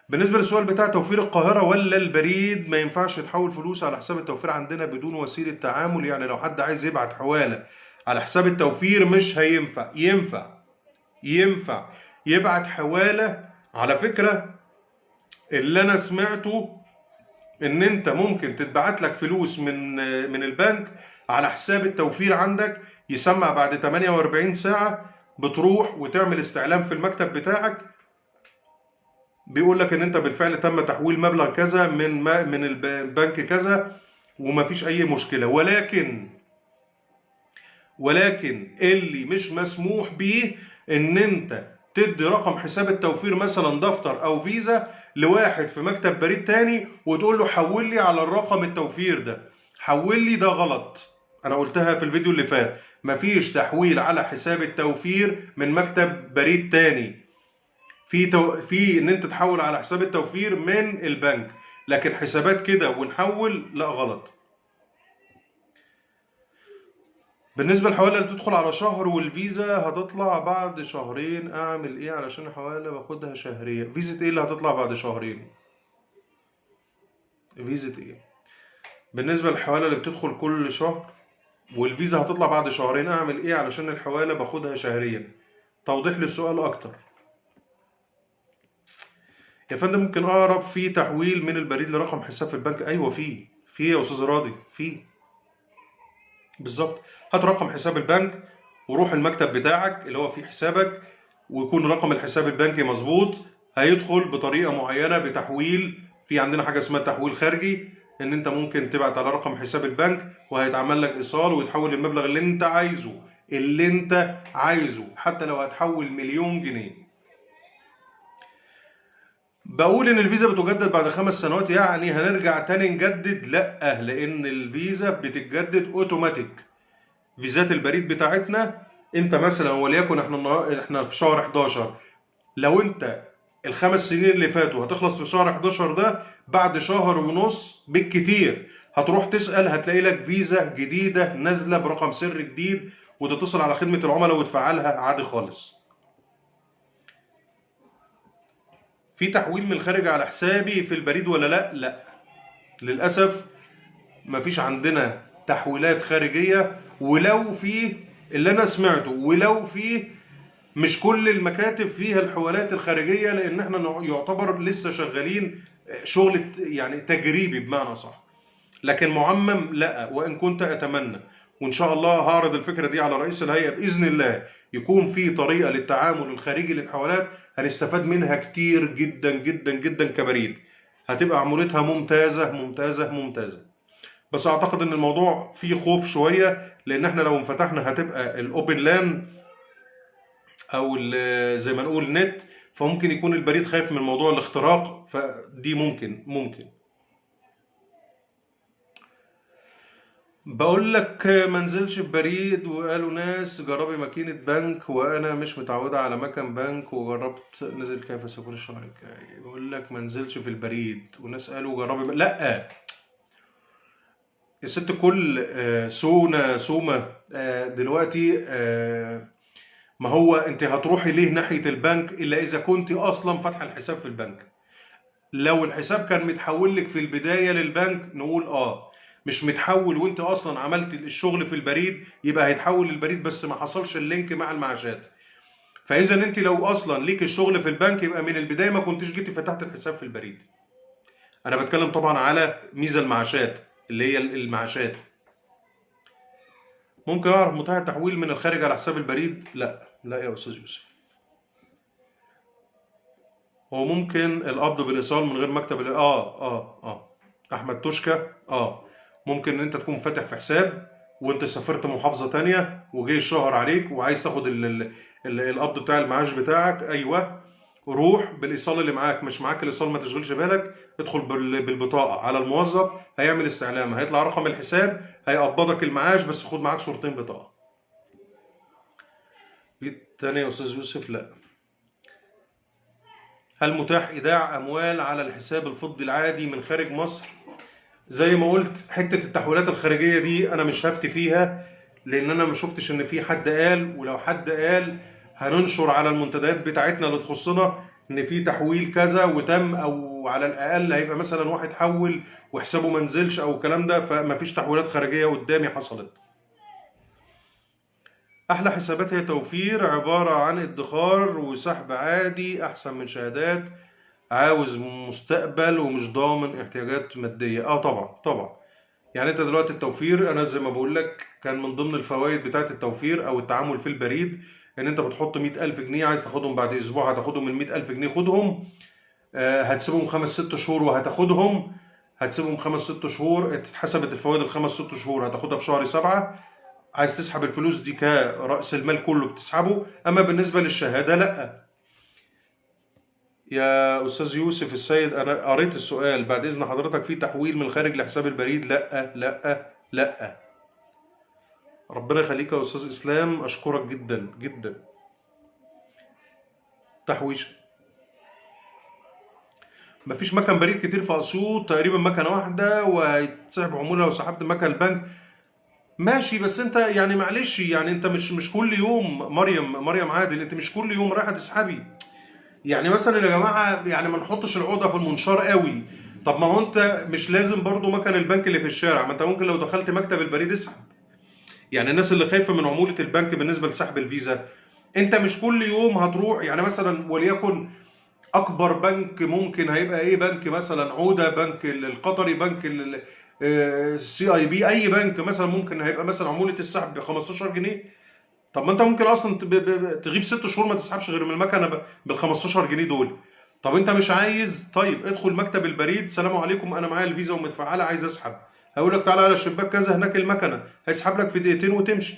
بالنسبة للسؤال بتاع توفير القاهرة ولا البريد، ما ينفعش تحول فلوس على حساب التوفير عندنا بدون وسيلة تعامل. يعني لو حد عايز يبعت حوالة على حساب التوفير مش هينفع. ينفع يبعت حوالة. على فكرة اللي انا سمعته ان انت ممكن تتبعت لك فلوس من البنك على حساب التوفير عندك، يسمع بعد 48 ساعة بتروح وتعمل استعلام في المكتب بتاعك، بيقول لك ان انت بالفعل تم تحويل مبلغ كذا من البنك كذا ومفيش اي مشكلة. ولكن اللي مش مسموح بيه ان انت تدي رقم حساب التوفير مثلا دفتر او فيزا لواحد في مكتب بريد تاني وتقول له حول لي على الرقم التوفير ده. حول لي ده غلط. انا قلتها في الفيديو اللي فات، مفيش تحويل على حساب التوفير من مكتب بريد تاني. في ان انت تحول على حساب التوفير من البنك، لكن حسابات كده ونحول لا، غلط. بالنسبة للحوالة اللي تدخل على شهر والفيزا هتطلع بعد شهرين، اعمل ايه علشان الحوالة باخدها شهرية؟ فيزا ايه اللي هتطلع بعد شهرين؟ فيزا ايه؟ بالنسبة للحوالة اللي بتدخل كل شهر والفيزا هتطلع بعد شهرين، اعمل ايه علشان الحوالة باخدها شهريا؟ توضيح للسؤال اكتر. يا فندم ممكن اعرف في تحويل من البريد لرقم حساب في البنك؟ ايوه في يا استاذ راضي، في بالظبط. هات رقم حساب البنك وروح المكتب بتاعك اللي هو فيه حسابك، ويكون رقم الحساب البنكي مظبوط. هيدخل بطريقه معينه بتحويل. في عندنا حاجه اسمها تحويل خارجي، ان انت ممكن تبعت على رقم حساب البنك وهيتعمل لك ايصال ويتحول المبلغ اللي انت عايزه حتى لو هتحول مليون جنيه. بقول ان الفيزا بتجدد بعد 5 سنوات، يعني هنرجع تاني نجدد؟ لا، لان الفيزا بتتجدد اوتوماتيك. فيزات البريد بتاعتنا انت مثلا وليكن احنا في شهر 11، لو انت ال5 سنين اللي فاتوا هتخلص في شهر 11 ده، بعد شهر ونص بالكتير هتروح تسأل هتلاقي لك فيزا جديدة نازلة برقم سر جديد، وتتصل على خدمة العملاء وتفعلها عادي خالص. في تحويل من الخارج على حسابي في البريد ولا لا؟ لا للأسف مفيش عندنا تحويلات خارجية. ولو في اللي انا سمعته، مش كل المكاتب فيها الحوالات الخارجية، لان احنا يعتبر لسه شغالين شغل يعني تجريبي بمعنى صح. لكن معمم لا، وان كنت اتمنى وان شاء الله هعرض الفكرة دي على رئيس الهيئة بإذن الله، يكون في طريقة للتعامل الخارجي للحوالات هنستفاد منها كتير جدا جدا جدا كبريد. هتبقى عمولتها ممتازة ممتازة ممتازة. بس اعتقد ان الموضوع فيه خوف شويه، لان احنا لو انفتحنا هتبقى الاوبن لان او زي ما نقول نت، فممكن يكون البريد خايف من موضوع الاختراق، فدي ممكن. بقول لك ما نزلش في بريد، وقالوا ناس جربي ماكينة بنك وانا مش متعودة على مكان بنك وجربت نزل كيف سيكون الشهر الجاي. بقول لك ما نزلش في البريد وناس قالوا جربي لا يا ست كل سومة دلوقتي ما هو انت هتروحي ليه ناحية البنك الا اذا كنت اصلا فاتحة الحساب في البنك. لو الحساب كان متحول لك في البداية للبنك نقول مش متحول وانت اصلا عملت الشغل في البريد، يبقى هيتحول للبريد بس ما حصلش اللينك مع المعاشات. فاذا انت لو اصلا ليك الشغل في البنك يبقى من البداية ما كنتش جيتي فتحت الحساب في البريد. انا بتكلم طبعا على ميزة المعاشات اللي هي المعاشات. ممكن اعرف متاح التحويل من الخارج على حساب البريد؟ لا يا استاذ يوسف. هو ممكن القبض بالايصال من غير مكتب احمد توشكا. ممكن ان انت تكون فاتح في حساب وانت سافرت محافظة تانية وجاي الشهر عليك وعايز تاخد القبض بتاع المعاش بتاعك. ايوه، روح بالايصال اللي معاك. مش معاك الايصال ما تشغلش بالك، ادخل بالبطاقة على الموظف، هيعمل استعلام، هيطلع رقم الحساب، هيقبضك المعاش، بس خد معاك صورتين بطاقة. تاني يا استاذ يوسف لا. هل متاح ايداع اموال على الحساب الفضي العادي من خارج مصر؟ زي ما قلت حتة التحويلات الخارجية دي انا مش هفتي فيها، لان انا ما شفتش ان في حد قال، ولو حد قال هننشر على المنتديات بتاعتنا اللي تخصنا ان في تحويل كذا وتم، او على الاقل هيبقى مثلا واحد حول وحسابه ما نزلش او الكلام ده، فما فيش تحويلات خارجيه قدامي حصلت. احلى حسابات هي توفير، عباره عن ادخار وسحب عادي، احسن من شهادات. عاوز مستقبل ومش ضامن احتياجات ماديه. اه طبعا طبعا. يعني انت دلوقتي التوفير، انا زي ما بقول لك كان من ضمن الفوائد بتاعه التوفير او التعامل في البريد، ان انت بتحط 100,000 جنيه، عايز تاخدهم بعد اسبوع هتاخدهم، ال 100,000 جنيه خدهم. هتسيبهم 5 6 شهور وهتاخدهم. هتسيبهم 5 6 شهور، اتحسبت الفوائد ال5 6 شهور هتاخدها في شهر 7. عايز تسحب الفلوس دي كرأس المال كله بتسحبه. اما بالنسبة للشهادة لا. يا استاذ يوسف السيد، انا قريت السؤال بعد اذن حضرتك، في تحويل من الخارج لحساب البريد؟ لا لا لا. ربنا يخليك يا استاذ اسلام، اشكرك جدا جدا. تحويش، مفيش مكان بريد كتير في اسيوط، تقريبا مكنه واحده وهيتسحب عموله لو سحبت مكان البنك. ماشي، بس انت يعني معلش، يعني انت مش كل يوم، مريم عادل، انت مش كل يوم رايحه تسحبي. يعني مثلا يا جماعه، يعني ما نحطش العقده في المنشار قوي. طب ما هو انت مش لازم برضو مكان البنك اللي في الشارع، ما انت ممكن لو دخلت مكتب البريد اسحب. يعني الناس اللي خايفه من عموله البنك بالنسبه لسحب الفيزا، انت مش كل يوم هتروح. يعني مثلا وليكن اكبر بنك ممكن هيبقى ايه؟ بنك مثلا عوده، بنك القطري، بنك CIB، اي بنك مثلا ممكن هيبقى مثلا عموله السحب ب 15 جنيه. طب ما انت ممكن اصلا تغيب 6 شهور ما تسحبش غير من المكنه بال 15 جنيه دول. طب انت مش عايز؟ طيب ادخل مكتب البريد، سلام عليكم انا معايا الفيزا ومتفعله عايز اسحب. هيقول لك تعالى على الشباك كذا هناك المكنه، هيسحب لك في دقيقتين وتمشي.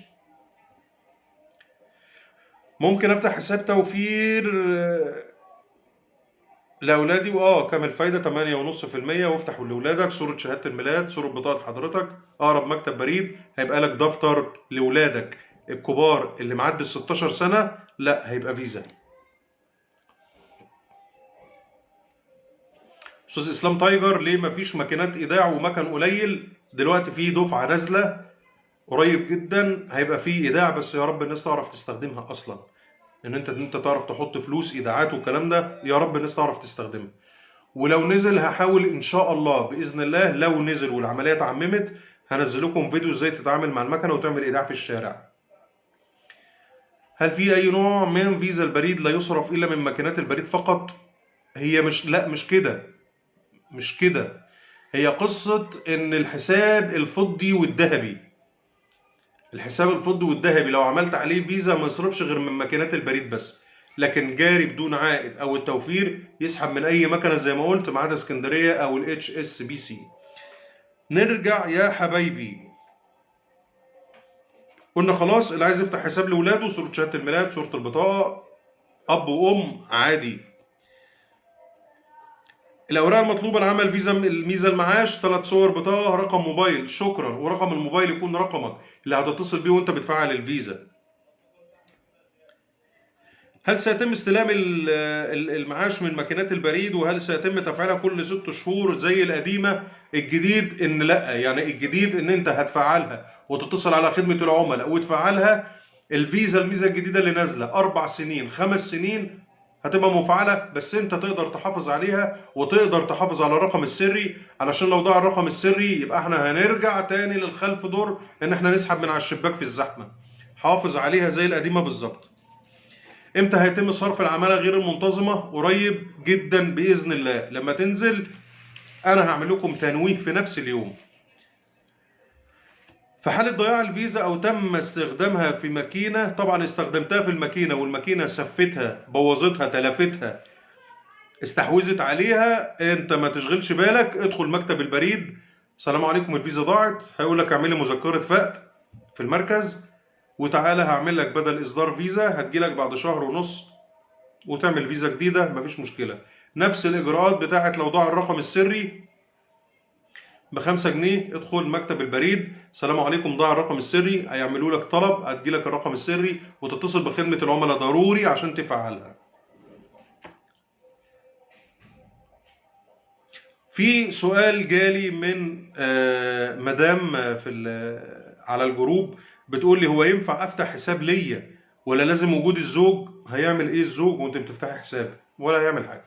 ممكن افتح حساب توفير لاولادي، كامل فايده 8.5%، وافتح لاولادك صوره شهاده الميلاد، صوره بطاقه حضرتك، اقرب مكتب بريد هيبقى لك دفتر لاولادك الكبار اللي معدي ال 16 سنه، لا هيبقى فيزا. استاذ اسلام تايجر، ليه مفيش ماكينات ايداع ومكن قليل؟ دلوقتي في دفعه نازله قريب جدا هيبقى في ايداع، بس يا رب الناس تعرف تستخدمها اصلا. ان انت تعرف تحط فلوس ايداعات والكلام ده، يا رب الناس تعرف تستخدمها. ولو نزل هحاول ان شاء الله باذن الله، لو نزل والعمليه اتعممت هنزل لكم فيديو ازاي تتعامل مع المكنه وتعمل ايداع في الشارع. هل في اي نوع من فيزا البريد لا يصرف الا من ماكينات البريد فقط؟ هي مش، لا مش كده، مش كده. هي قصه ان الحساب الفضي والذهبي، الحساب الفضي والذهبي لو عملت عليه فيزا ما يصرفش غير من ماكينات البريد بس. لكن جاري بدون عائد او التوفير يسحب من اي مكنه زي ما قلت، ما عدا اسكندريه او HSBC. نرجع يا حبايبي، قلنا خلاص اللي عايز يفتح حساب لاولاده صوره شهاده الميلاد، صوره البطاقه، اب وام عادي. الاوراق المطلوبه لعمل فيزا، الميزه المعاش 3 صور بطاقه، رقم موبايل شكرا، ورقم الموبايل يكون رقمك اللي هتتصل بيه وانت بتفعل الفيزا. هل سيتم استلام المعاش من ماكينات البريد؟ وهل سيتم تفعيلها كل 6 شهور زي القديمة؟ الجديد ان لا، يعني الجديد ان انت هتفعلها وتتصل على خدمة العملاء وتفعلها. الفيزا، الميزة الجديدة اللي نازلة 4 سنين 5 سنين هتبقى مفعلة، بس انت تقدر تحافظ عليها وتقدر تحافظ على الرقم السري، علشان لو ضاع الرقم السري يبقى احنا هنرجع تاني للخلف دور ان احنا نسحب من على الشباك في الزحمة. حافظ عليها زي القديمة بالظبط. امتى هيتم صرف العمالة غير المنتظمة؟ قريب جدا بإذن الله، لما تنزل أنا هعمل لكم تنويه في نفس اليوم. في حالة ضياع الفيزا أو تم استخدامها في ماكينة، طبعا استخدمتها في الماكينة والماكينة سفتها بوظتها تلفتها استحوذت عليها، أنت ما تشغلش بالك، ادخل مكتب البريد، السلام عليكم الفيزا ضاعت، هيقول لك اعمل لي مذكرة فقد في المركز، وتعالى هعمل لك بدل إصدار فيزا هتجيلك بعد شهر ونص وتعمل فيزا جديدة، مفيش مشكلة. نفس الإجراءات بتاعت لو ضاع الرقم السري ب5 جنيه، ادخل مكتب البريد، السلام عليكم ضاع الرقم السري، هيعملوا لك طلب، هتجيلك الرقم السري وتتصل بخدمة العملاء ضروري عشان تفعلها. في سؤال جالي من مدام على الجروب، بتقول لي هو ينفع افتح حساب ليا ولا لازم وجود الزوج؟ هيعمل ايه الزوج وانت بتفتحي حساب؟ ولا هيعمل حاجه.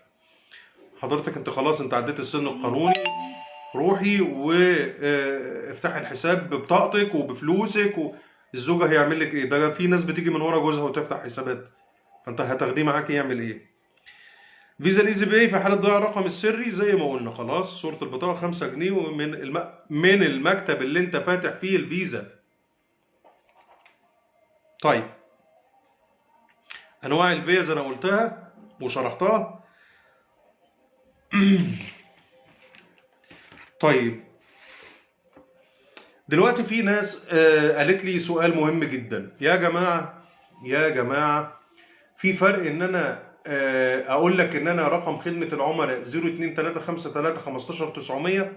حضرتك انت خلاص انت عديت السن القانوني، روحي وافتحي الحساب ببطاقتك وبفلوسك الزوجه هيعمل لك ايه؟ ده في ناس بتيجي من ورا جوزها وتفتح حسابات، فانت هتاخديه معاك يعمل ايه؟ فيزا الايزي باي في حاله ضياع الرقم السري زي ما قلنا خلاص، صوره البطاقه 5 جنيه من المكتب اللي انت فاتح فيه الفيزا. طيب انواع الفيز انا قلتها وشرحتها. طيب دلوقتي في ناس قالت لي سؤال مهم جدا، يا جماعه يا جماعه في فرق ان انا اقول لك ان انا رقم خدمه العملاء 02353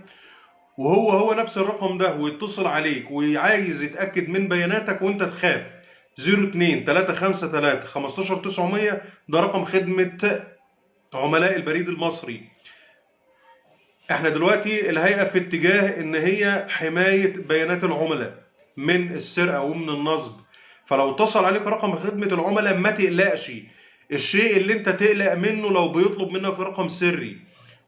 وهو نفس الرقم ده ويتصل عليك وعايز يتاكد من بياناتك وانت تخاف. 02353 ده رقم خدمه عملاء البريد المصري. احنا دلوقتي الهيئه في اتجاه ان هي حمايه بيانات العملاء من السرقه ومن النصب، فلو اتصل عليك رقم خدمه العملاء ما تقلقش. الشيء اللي انت تقلق منه لو بيطلب منك رقم سري،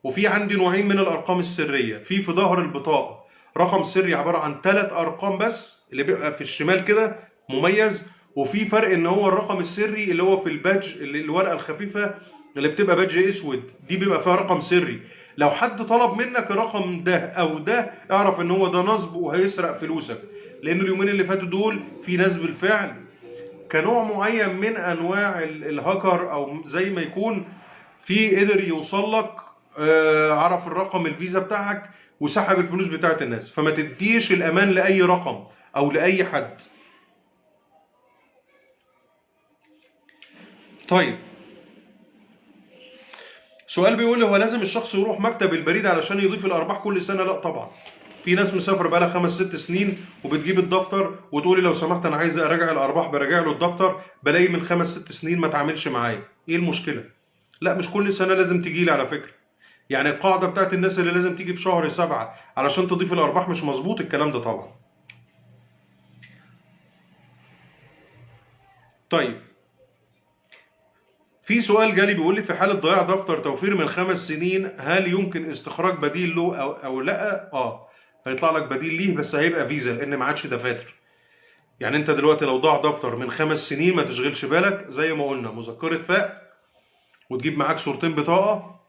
وفي عندي نوعين من الارقام السريه، في ظهر البطاقه رقم سري عباره عن 3 ارقام بس اللي بيبقى في الشمال كده مميز، وفي فرق ان هو الرقم السري اللي هو في البادج اللي الورقه الخفيفه اللي بتبقى بادج اسود دي بيبقى فيها رقم سري. لو حد طلب منك الرقم ده او ده اعرف ان هو ده نصب وهيسرق فلوسك، لان اليومين اللي فاتوا دول في ناس بالفعل كنوع معين من انواع الهاكر او زي ما يكون في قدر يوصل لك، عرف الرقم الفيزا بتاعك وسحب الفلوس بتاعت الناس. فما تديش الامان لاي رقم او لاي حد. طيب سؤال بيقول لي هو لازم الشخص يروح مكتب البريد علشان يضيف الارباح كل سنه؟ لا طبعا. في ناس مسافره بقى لها 5 6 سنين وبتجيب الدفتر وتقول لي لو سمحت انا عايز اراجع الارباح، براجع له الدفتر بلاقي من 5 6 سنين ما تعاملش معايا. ايه المشكله؟ لا مش كل سنه لازم تجي لي على فكره. يعني القاعده بتاعت الناس اللي لازم تيجي في شهر 7 علشان تضيف الارباح مش مظبوط الكلام ده طبعا. طيب في سؤال جالي بيقول لي في حالة ضياع دفتر توفير من 5 سنين هل يمكن استخراج بديل له أو لا؟ هيطلع لك بديل ليه بس هيبقى فيزا لأن ما عادش دفاتر. يعني أنت دلوقتي لو ضاع دفتر من 5 سنين ما تشغلش بالك، زي ما قلنا مذكرة فاء وتجيب معاك صورتين بطاقة،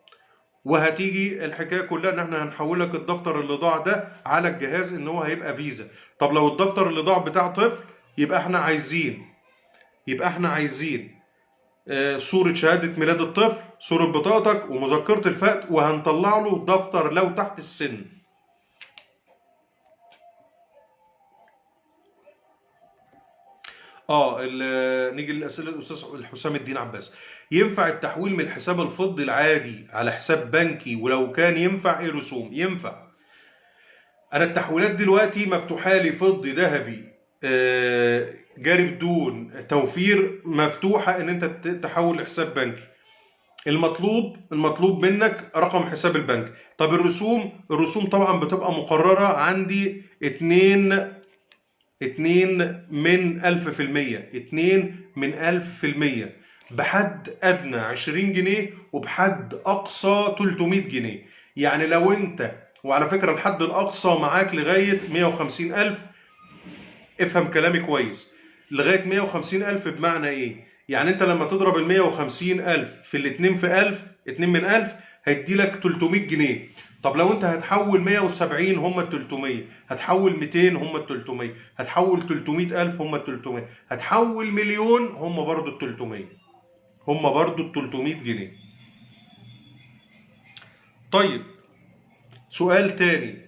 وهتيجي الحكاية كلها إن إحنا هنحول لك الدفتر اللي ضاع ده على الجهاز إن هو هيبقى فيزا. طب لو الدفتر اللي ضاع بتاع طفل يبقى إحنا عايزين صورة شهادة ميلاد الطفل، صورة بطاقتك ومذكرة الفقد، وهنطلع له دفتر لو تحت السن. نيجي للأسئلة الأستاذ حسام الدين عباس. ينفع التحويل من الحساب الفضي العادي على حساب بنكي؟ ولو كان ينفع ايه رسوم؟ ينفع. انا التحويلات دلوقتي مفتوحه لي فضي ذهبي جاري بدون توفير، مفتوحه ان انت تحول لحساب بنكي. المطلوب منك رقم حساب البنك. طب الرسوم طبعا بتبقى مقررة عندي 2 من 1000%، بحد أدنى 20 جنيه وبحد أقصى 300 جنيه. يعني لو أنت، وعلى فكرة الحد الأقصى معاك لغاية 150,000، افهم كلامي كويس، لغاية 150,000 بمعنى إيه؟ يعني انت لما تضرب ال 150,000 في الاتنين في 1000، 2 من 1000 هيدي لك 300 جنيه. طب لو انت هتحول 170 هم ال 300، هتحول 200 هم ال 300، هتحول 300,000 هم ال 300، هتحول مليون هم برضو ال 300، هم برضو ال 300 جنيه. طيب سؤال تاني،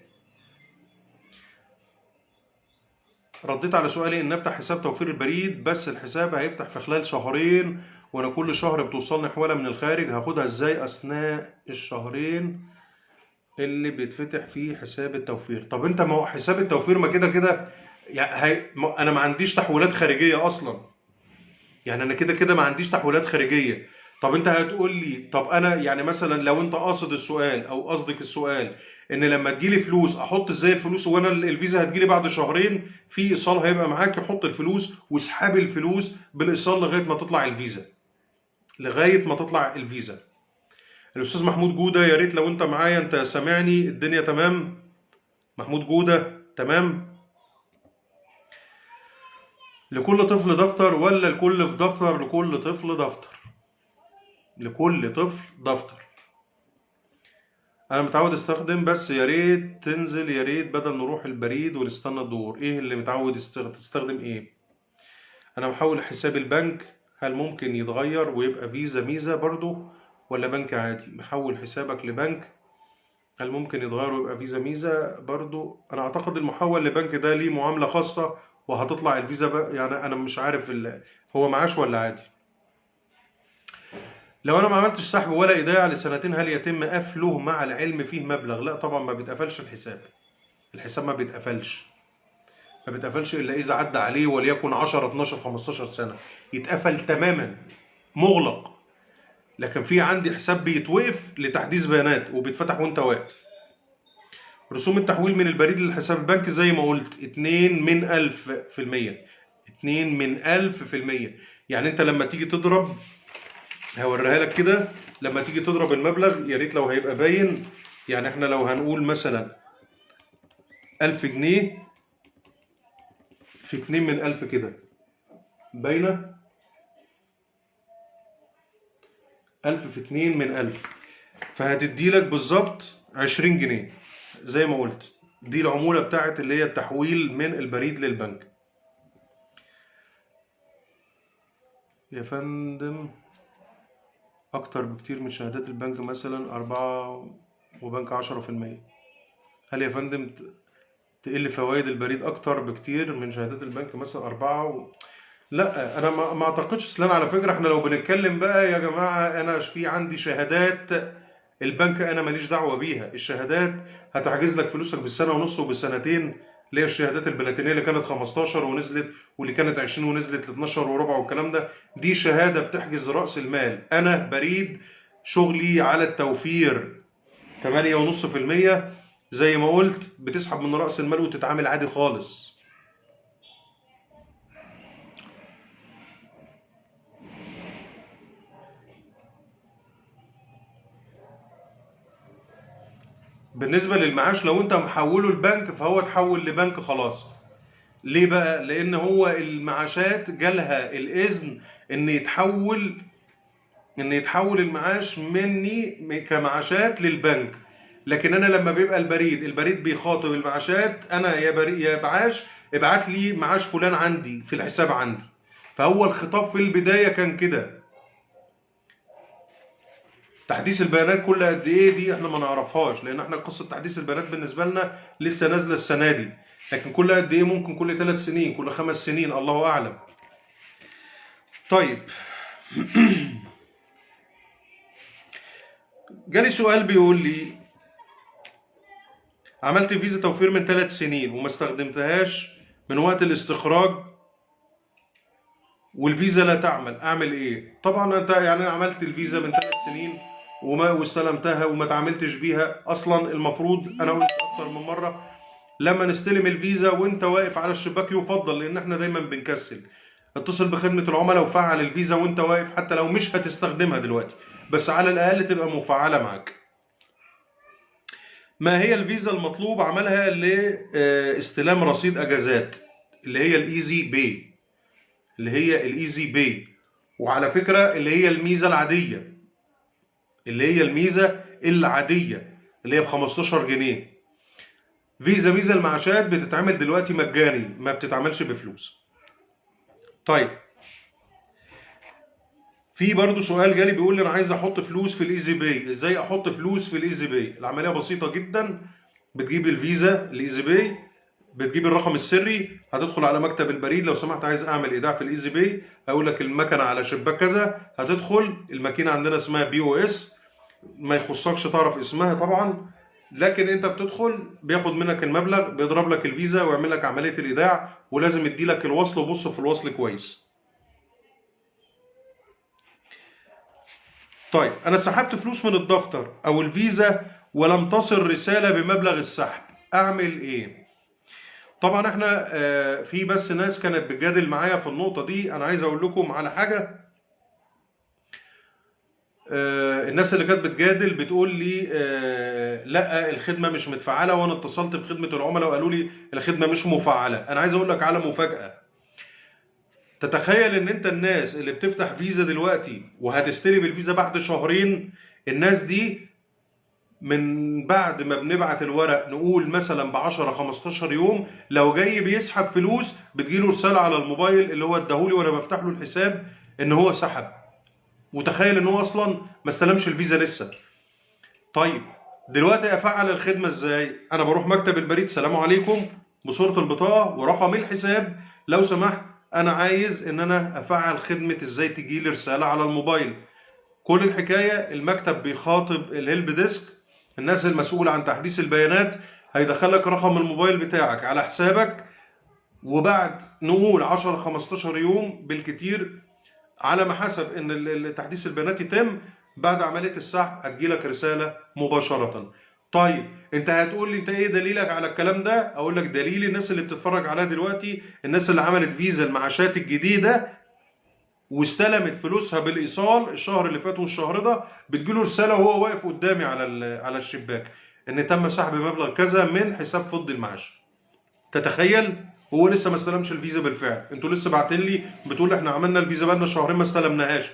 رديت على سؤالي ان افتح حساب توفير البريد بس الحساب هيفتح في خلال شهرين وانا كل شهر بتوصلني حوالة من الخارج، هاخدها ازاي اثناء الشهرين اللي بيتفتح فيه حساب التوفير؟ طب انت ما هو حساب التوفير ما كده كده يعني انا ما عنديش تحويلات خارجية اصلا، يعني انا كده كده ما عنديش تحويلات خارجية. طب انت هتقول لي طب انا يعني مثلا لو انت قاصد السؤال او قصدك السؤال ان لما تجيلي فلوس احط ازاي الفلوس وانا الفيزا هتجيلي بعد شهرين، في ايصال هيبقى معاك يحط الفلوس واسحاب الفلوس بالايصال لغايه ما تطلع الفيزا، الاستاذ محمود جوده، يا ريت لو انت معايا، انت سامعني، الدنيا تمام؟ محمود جوده تمام؟ لكل طفل دفتر ولا الكل في دفتر؟ لكل طفل دفتر، لكل طفل دفتر. انا متعود استخدم، بس يا ريت تنزل، يا ريت بدل نروح البريد ونستنى الدور. ايه اللي متعود تستخدم ايه؟ انا محول حساب البنك، هل ممكن يتغير ويبقى فيزا ميزة برضو ولا بنك عادي؟ محول حسابك لبنك، هل ممكن يتغير ويبقى فيزا ميزة برضو؟ انا اعتقد المحول لبنك ده ليه معاملة خاصة وهتطلع الفيزا بقى، يعني انا مش عارف هو معاش ولا عادي. لو انا ما عملتش سحب ولا ايداع لسنتين، هل يتم قفله مع العلم فيه مبلغ؟ لا طبعا، ما بيتقفلش الحساب. الحساب ما بيتقفلش الا اذا عدى عليه وليكن 10 12 15 سنه، يتقفل تماما، مغلق. لكن في عندي حساب بيتوقف لتحديث بيانات وبيتفتح وانت واقف. رسوم التحويل من البريد للحساب البنكي زي ما قلت 2 من 1000%. 2 من 1000%. يعني انت لما تيجي تضرب، هوريها لك كده، لما تيجي تضرب المبلغ، يا ريت لو هيبقى باين. يعني احنا لو هنقول مثلا 1000 جنيه في 2 من 1000 كده، باينه؟ 1000 في 2 من 1000، فهتدي لك بالظبط 20 جنيه زي ما قلت. دي العمولة بتاعت اللي هي التحويل من البريد للبنك. يا فندم أكتر بكتير من شهادات البنك، مثلا 4 وبنك 10%. هل يا فندم تقل فوائد البريد أكتر بكتير من شهادات البنك مثلا 4 لا أنا ما أعتقدش. أصل أنا على فكرة، إحنا لو بنتكلم بقى يا جماعة، أنا في عندي شهادات البنك انا ماليش دعوه بيها. الشهادات هتحجز لك فلوسك بالسنه ونص وبالسنتين، اللي هي الشهادات البلاتينيه اللي كانت 15 ونزلت، واللي كانت 20 ونزلت ل 12 وربع والكلام ده. دي شهاده بتحجز راس المال. انا بريد شغلي على التوفير 8.5%، زي ما قلت بتسحب من راس المال وتتعامل عادي خالص. بالنسبه للمعاش، لو انت محوله البنك فهو تحول لبنك خلاص. ليه بقى؟ لان هو المعاشات جالها الاذن ان يتحول المعاش مني كمعاشات للبنك. لكن انا لما بيبقى البريد بيخاطب المعاشات، انا يا بريد يا معاش ابعت لي معاش فلان عندي في الحساب عندي. فهو الخطاب في البدايه كان كده. تحديث البيانات كل قد ايه دي احنا ما نعرفهاش، لان احنا قصه تحديث البيانات بالنسبه لنا لسه نازله السنه دي. لكن كل قد ايه؟ ممكن كل 3 سنين، كل 5 سنين، الله اعلم. طيب، جالي سؤال بيقول لي عملت فيزا توفير من 3 سنين وما استخدمتهاش من وقت الاستخراج، والفيزا لا تعمل، اعمل ايه؟ طبعا انت يعني انا عملت الفيزا من 3 سنين واستلمتها وما تعاملتش بيها اصلا. المفروض انا قلت اكتر من مره، لما نستلم الفيزا وانت واقف على الشباك يفضل، لان احنا دايما بنكسل، اتصل بخدمه العملاء وفعل الفيزا وانت واقف، حتى لو مش هتستخدمها دلوقتي، بس على الاقل تبقى مفعله معاك. ما هي الفيزا المطلوب عملها لاستلام رصيد اجازات، اللي هي الايزي باي، وعلى فكره اللي هي الميزه العاديه، اللي هي ب 15 جنيه. ميزه المعاشات بتتعمل دلوقتي مجاني، ما بتتعملش بفلوس. طيب، في برضو سؤال جالي بيقول لي انا عايز احط فلوس في الايزي باي، ازاي احط فلوس في الايزي باي؟ العمليه بسيطه جدا. بتجيب الفيزا الايزي باي، بتجيب الرقم السري، هتدخل على مكتب البريد، لو سمحت عايز اعمل ايداع في الايزي باي، هقول لك المكنه على شباك كذا، هتدخل الماكينه عندنا اسمها بي او اس، ما يخصكش تعرف اسمها طبعا، لكن انت بتدخل بياخد منك المبلغ، بيضرب لك الفيزا ويعمل لك عمليه الايداع، ولازم يدي لك الوصل، وبص في الوصل كويس. طيب، انا سحبت فلوس من الدفتر او الفيزا ولم تصل رساله بمبلغ السحب، اعمل ايه؟ طبعا احنا في بس ناس كانت بتجادل معايا في النقطه دي. انا عايز اقول لكم على حاجه. الناس اللي كانت بتجادل بتقول لي لا الخدمه مش متفعله، وانا اتصلت بخدمه العملاء وقالوا لي الخدمه مش مفعله. انا عايز اقول لك على مفاجاه. تتخيل ان انت الناس اللي بتفتح فيزا دلوقتي وهتستلم الفيزا بعد شهرين، الناس دي من بعد ما بنبعت الورق نقول مثلا ب 10 15 يوم، لو جاي بيسحب فلوس بتجيله رساله على الموبايل اللي هو اداهولي وانا بفتح له الحساب ان هو سحب. وتخيل ان هو اصلا ما استلمش الفيزا لسه. طيب دلوقتي افعل الخدمه ازاي؟ انا بروح مكتب البريد، سلام عليكم، بصوره البطاقه ورقم الحساب، لو سمحت انا عايز ان انا افعل خدمه ازاي تجي لي رساله على الموبايل. كل الحكايه المكتب بيخاطب الهيلب ديسك، الناس المسؤوله عن تحديث البيانات، هيدخلك رقم الموبايل بتاعك على حسابك، وبعد نقول 10 15 يوم بالكتير على ما حسب ان تحديث البيانات يتم، بعد عمليه السحب هتجيلك رساله مباشره. طيب انت هتقول لي انت ايه دليلك على الكلام ده؟ اقول لك دليل الناس اللي بتتفرج عليها دلوقتي، الناس اللي عملت فيزا المعاشات الجديده واستلمت فلوسها بالايصال الشهر اللي فات والشهر ده، بتجيله رساله وهو واقف قدامي على الشباك ان تم سحب مبلغ كذا من حساب فض المعاش. تتخيل؟ هو لسه ما استلمش الفيزا بالفعل، انتوا لسه باعتين لي بتقول احنا عملنا الفيزا بقالنا شهرين ما استلمناهاش.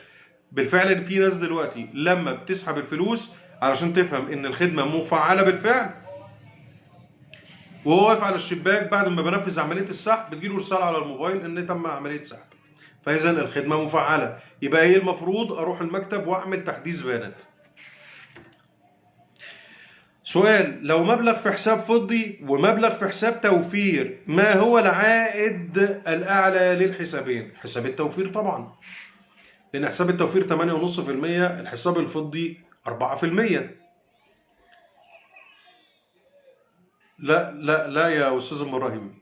بالفعل في ناس دلوقتي لما بتسحب الفلوس علشان تفهم ان الخدمه مفعله بالفعل، وهو واقف على الشباك بعد ما بنفذ عمليه السحب بتجيله رساله على الموبايل ان تم عمليه سحب. فاذا الخدمه مفعله. يبقى ايه المفروض؟ اروح المكتب واعمل تحديث بيانات. سؤال: لو مبلغ في حساب فضي ومبلغ في حساب توفير، ما هو العائد الأعلى للحسابين؟ حساب التوفير طبعا، لأن حساب التوفير 8.5%، الحساب الفضي 4%. لا لا لا يا أستاذ إبراهيم،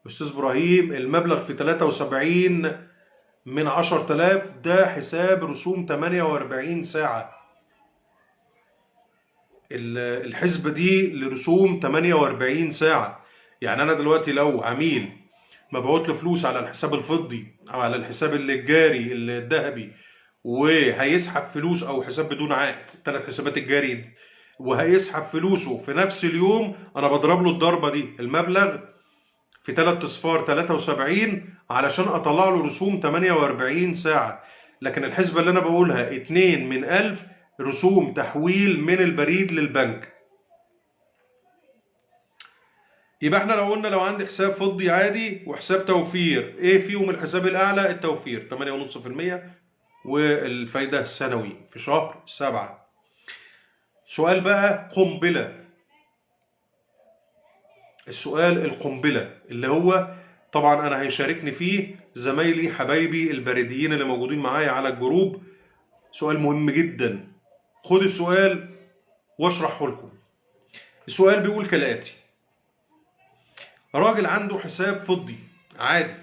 أستاذ إبراهيم المبلغ في 73 من 10,000 ده حساب رسوم 48 ساعة. الحسبة دي لرسوم 48 ساعة. يعني أنا دلوقتي لو عميل مبعوت له فلوس على الحساب الفضي أو على الحساب الجاري الذهبي، وهيسحب فلوس أو حساب بدون عائد، 3 حسابات الجاري، وهيسحب فلوسه في نفس اليوم، أنا بضرب له الضربة دي المبلغ في 3 أصفار 73 علشان أطلع له رسوم 48 ساعة. لكن الحسبة اللي أنا بقولها 2 من 1000 رسوم تحويل من البريد للبنك. يبقى احنا لو قلنا لو عندي حساب فضي عادي وحساب توفير، ايه فيهم الحساب الاعلى؟ التوفير 8.5%، والفايدة سنوي في شهر 7. سؤال بقى قنبلة، السؤال القنبلة اللي هو طبعا انا هيشاركني فيه زمايلي حبايبي البريديين اللي موجودين معايا على الجروب. سؤال مهم جدا، خد السؤال واشرحه لكم. السؤال بيقول كالآتي: راجل عنده حساب فضي عادي،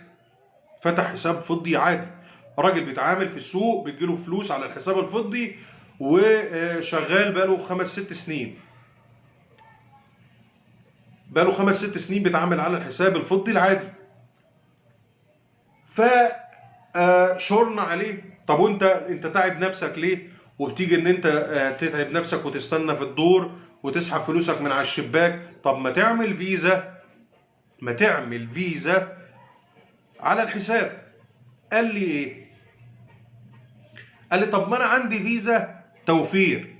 فتح حساب فضي عادي، راجل بيتعامل في السوق، بتجيله فلوس على الحساب الفضي وشغال بقاله 5-6 سنين، بقاله 5-6 سنين بيتعامل على الحساب الفضي العادي. فشورنا عليه، طب وانت تعب نفسك ليه؟ وبتيجي ان انت تتعب نفسك وتستنى في الدور وتسحب فلوسك من على الشباك؟ طب ما تعمل فيزا على الحساب. قال لي ايه؟ قال لي طب ما انا عندي فيزا توفير.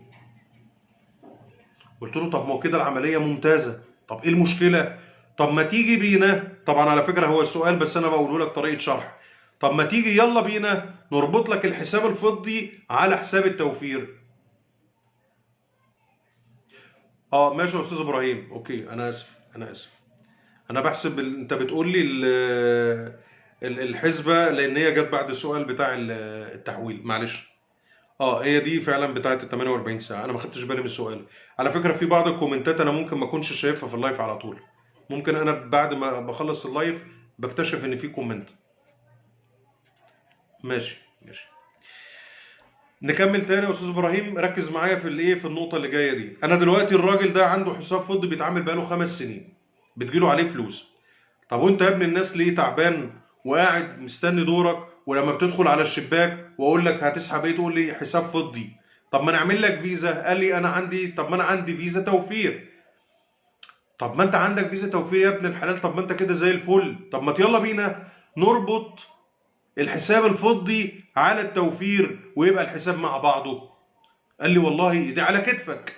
قلت له طب ما هو كده العمليه ممتازه، طب ايه المشكله؟ طب ما تيجي بينا، طبعا على فكره هو السؤال بس انا بقوله لك طريقه شرح، طب ما تيجي يلا بينا نربط لك الحساب الفضي على حساب التوفير. ماشي يا استاذ ابراهيم، اوكي انا اسف انا بحسب انت بتقول لي الحسبه لان هي جت بعد السؤال بتاع التحويل، معلش. هي دي فعلا بتاعت ال 48 ساعه، انا ما خدتش بالي من السؤال. على فكره في بعض الكومنتات انا ممكن ما اكونش شايفها في اللايف على طول، ممكن انا بعد ما بخلص اللايف بكتشف ان في كومنت. ماشي. نكمل تاني يا استاذ ابراهيم، ركز معايا في النقطه اللي جايه دي. انا دلوقتي الراجل ده عنده حساب فضي بيتعامل بقاله 5 سنين، بتجيله عليه فلوس. طب وانت يا ابن الناس ليه تعبان وقاعد مستني دورك ولما بتدخل على الشباك واقول لك هتسحب ايه تقول لي حساب فضي. طب ما نعمل لك فيزا. قال لي طب ما انا عندي فيزا توفير. طب ما انت عندك فيزا توفير يا ابن الحلال، طب ما انت كده زي الفل. طب ما يلا بينا نربط الحساب الفضي على التوفير ويبقى الحساب مع بعضه. قال لي والله دي على كتفك،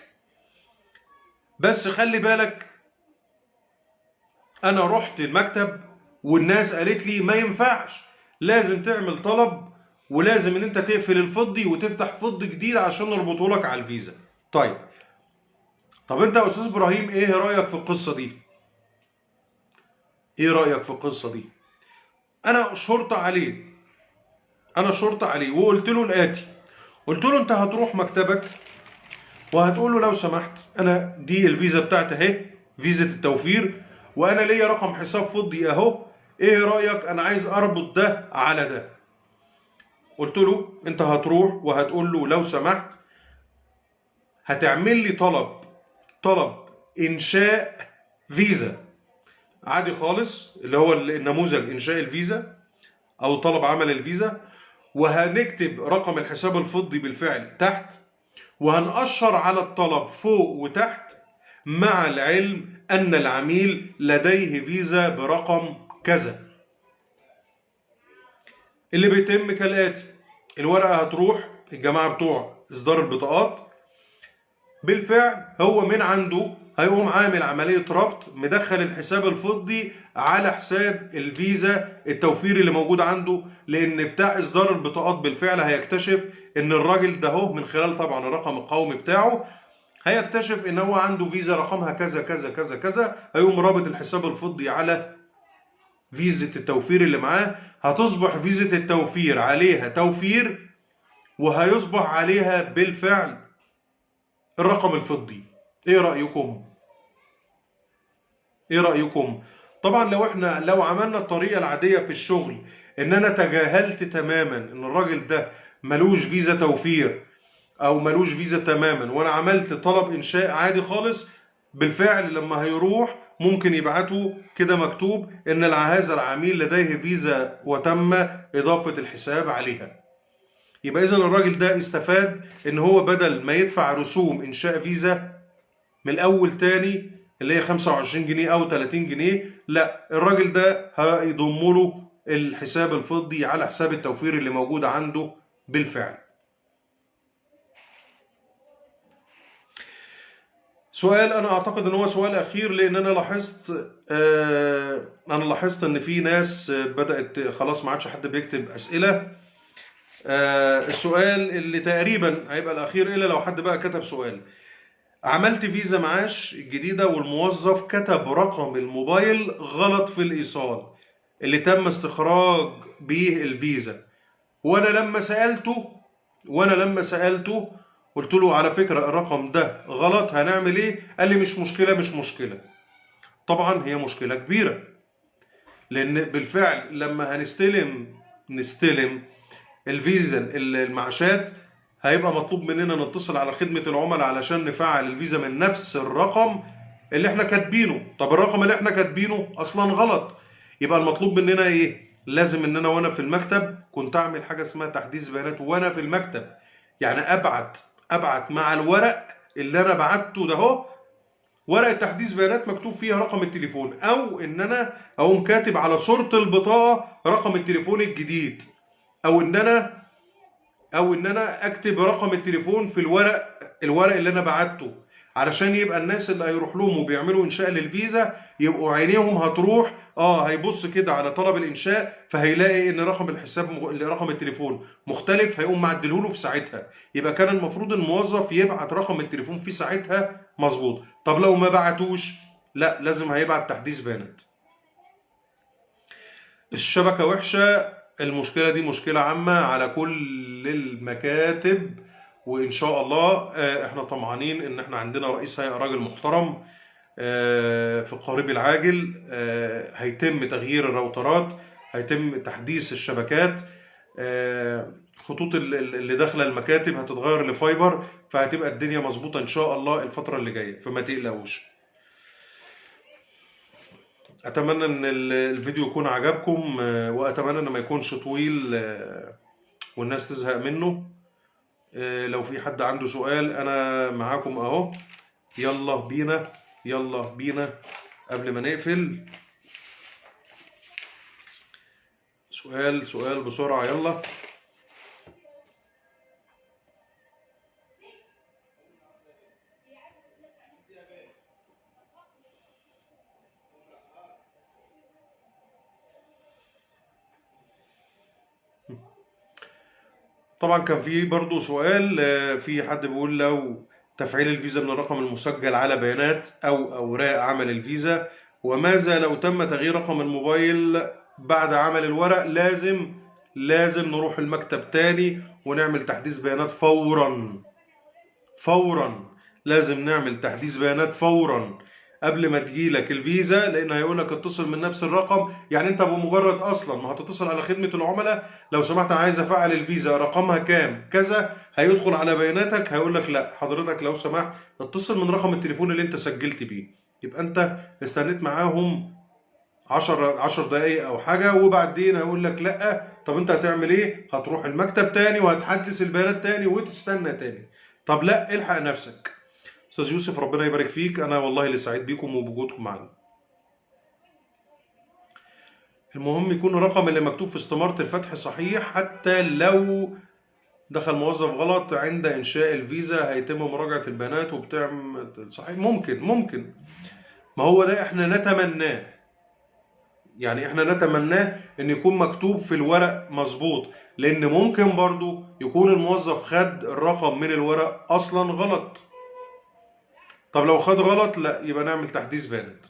بس خلي بالك انا رحت المكتب والناس قالت لي ما ينفعش، لازم تعمل طلب ولازم ان انت تقفل الفضي وتفتح فضي جديد عشان نربطه لك على الفيزا. طب انت يا استاذ ابراهيم ايه رايك في القصه دي؟ ايه رايك في القصه دي؟ انا شرط عليه وقلت له الاتي. قلت له انت هتروح مكتبك وهتقول له لو سمحت انا دي الفيزا بتاعتي اهي، فيزا التوفير، وانا ليا رقم حساب فضي اهو، ايه رايك انا عايز اربط ده على ده. قلت له انت هتروح وهتقول له لو سمحت هتعمل لي طلب انشاء فيزا عادي خالص، اللي هو النموذج انشاء الفيزا او طلب عمل الفيزا، وهنكتب رقم الحساب الفضي بالفعل تحت، وهنقشر على الطلب فوق وتحت مع العلم ان العميل لديه فيزا برقم كذا. اللي بيتم كالاتي: الورقه هتروح الجماعه بتوع اصدار البطاقات، بالفعل هو من عنده هيقوم عامل عمليه ربط، مدخل الحساب الفضي على حساب الفيزا التوفير اللي موجود عنده، لان بتاع اصدار البطاقات بالفعل هيكتشف ان الراجل ده هو من خلال طبعا الرقم القومي بتاعه هيكتشف ان هو عنده فيزا رقمها كذا كذا كذا كذا، هيقوم رابط الحساب الفضي على فيزا التوفير اللي معاه، هتصبح فيزا التوفير عليها توفير وهيصبح عليها بالفعل الرقم الفضي. ايه رأيكم؟ ايه رأيكم؟ طبعا لو عملنا الطريقة العادية في الشغل ان انا تجاهلت تماما ان الراجل ده ملوش فيزا توفير او ملوش فيزا تماما، وانا عملت طلب انشاء عادي خالص، بالفعل لما هيروح ممكن يبعتوا كده مكتوب ان هذا العميل لديه فيزا وتم اضافة الحساب عليها. يبقى اذا الراجل ده استفاد ان هو بدل ما يدفع رسوم انشاء فيزا من الاول تاني اللي هي 25 جنيه او 30 جنيه، لا الراجل ده هيضم له الحساب الفضي على حساب التوفير اللي موجود عنده بالفعل. سؤال انا اعتقد ان هو سؤال اخير، لان انا لاحظت ان في ناس بدأت خلاص ما عادش حد بيكتب اسئلة. السؤال اللي تقريبا هيبقى الاخير الا لو حد بقى كتب سؤال: عملت فيزا معاش جديدة والموظف كتب رقم الموبايل غلط في الايصال اللي تم استخراج بيه الفيزا، وانا لما سألته قلت له على فكرة الرقم ده غلط هنعمل ايه؟ قال لي مش مشكلة. طبعا هي مشكلة كبيرة، لان بالفعل لما نستلم الفيزا المعاشات هيبقى مطلوب مننا نتصل على خدمة العملاء علشان نفعل الفيزا من نفس الرقم اللي احنا كاتبينه. طب الرقم اللي احنا كاتبينه اصلا غلط، يبقى المطلوب مننا ايه؟ لازم ان انا وانا في المكتب كنت اعمل حاجة اسمها تحديث بيانات وانا في المكتب، يعني ابعت مع الورق اللي انا بعته ده اهو ورقة تحديث بيانات مكتوب فيها رقم التليفون، او ان انا اقوم كاتب على صورة البطاقة رقم التليفون الجديد، او ان انا اكتب رقم التليفون في الورق اللي انا بعته، علشان يبقى الناس اللي هيروح لهم وبيعملوا انشاء للفيزا يبقوا عينيهم هتروح هيبص كده على طلب الانشاء فهيلاقي ان رقم رقم التليفون مختلف، هيقوم معدله له في ساعتها. يبقى كان المفروض الموظف يبعت رقم التليفون في ساعتها مظبوط. طب لو ما بعتوش، لا لازم هيبعت تحديث بيانات. الشبكة وحشة، المشكلة دي مشكلة عامة على كل المكاتب، وإن شاء الله احنا طمعانين إن احنا عندنا رئيس هيئة راجل محترم في القريب العاجل هيتم تغيير الراوترات، هيتم تحديث الشبكات، خطوط اللي داخلة المكاتب هتتغير لفايبر، فهتبقى الدنيا مظبوطة إن شاء الله الفترة اللي جاية، فما تقلقوش. اتمنى ان الفيديو يكون عجبكم، واتمنى ان ما يكونش طويل والناس تزهق منه. لو في حد عنده سؤال انا معاكم اهو. يلا بينا، يلا بينا قبل ما نقفل. سؤال سؤال بسرعة يلا. طبعا كان في برضو سؤال، في حد بيقول لو تفعيل الفيزا من الرقم المسجل على بيانات أو أوراق عمل الفيزا، وماذا لو تم تغيير رقم الموبايل بعد عمل الورق؟ لازم نروح المكتب تاني ونعمل تحديث بيانات فورا فورا. لازم نعمل تحديث بيانات فورا قبل ما تجيلك الفيزا، لان هيقولك اتصل من نفس الرقم. يعني انت بمجرد اصلا ما هتتصل على خدمة العملاء، لو سمحت انا عايز افعل الفيزا رقمها كام كذا، هيدخل على بياناتك هيقولك لا حضرتك لو سمحت اتصل من رقم التليفون اللي انت سجلت بيه. يبقى انت استنيت معاهم 10 دقايق او حاجة، وبعدين هيقول لك لا. طب انت هتعمل ايه؟ هتروح المكتب تاني وهتحدث البيانات تاني وتستنى تاني. طب لا، الحق نفسك. استاذ يوسف ربنا يبارك فيك، انا والله اللي سعيد بيكم وبوجودكم معنا. المهم يكون الرقم اللي مكتوب في استمارة الفتح صحيح، حتى لو دخل موظف غلط عند انشاء الفيزا هيتم مراجعة البيانات وبتعمل صحيح. ممكن ما هو ده احنا نتمناه. يعني احنا نتمناه ان يكون مكتوب في الورق مظبوط، لان ممكن برضو يكون الموظف خد الرقم من الورق اصلا غلط. طب لو خد غلط، لا يبقى نعمل تحديث بيانات.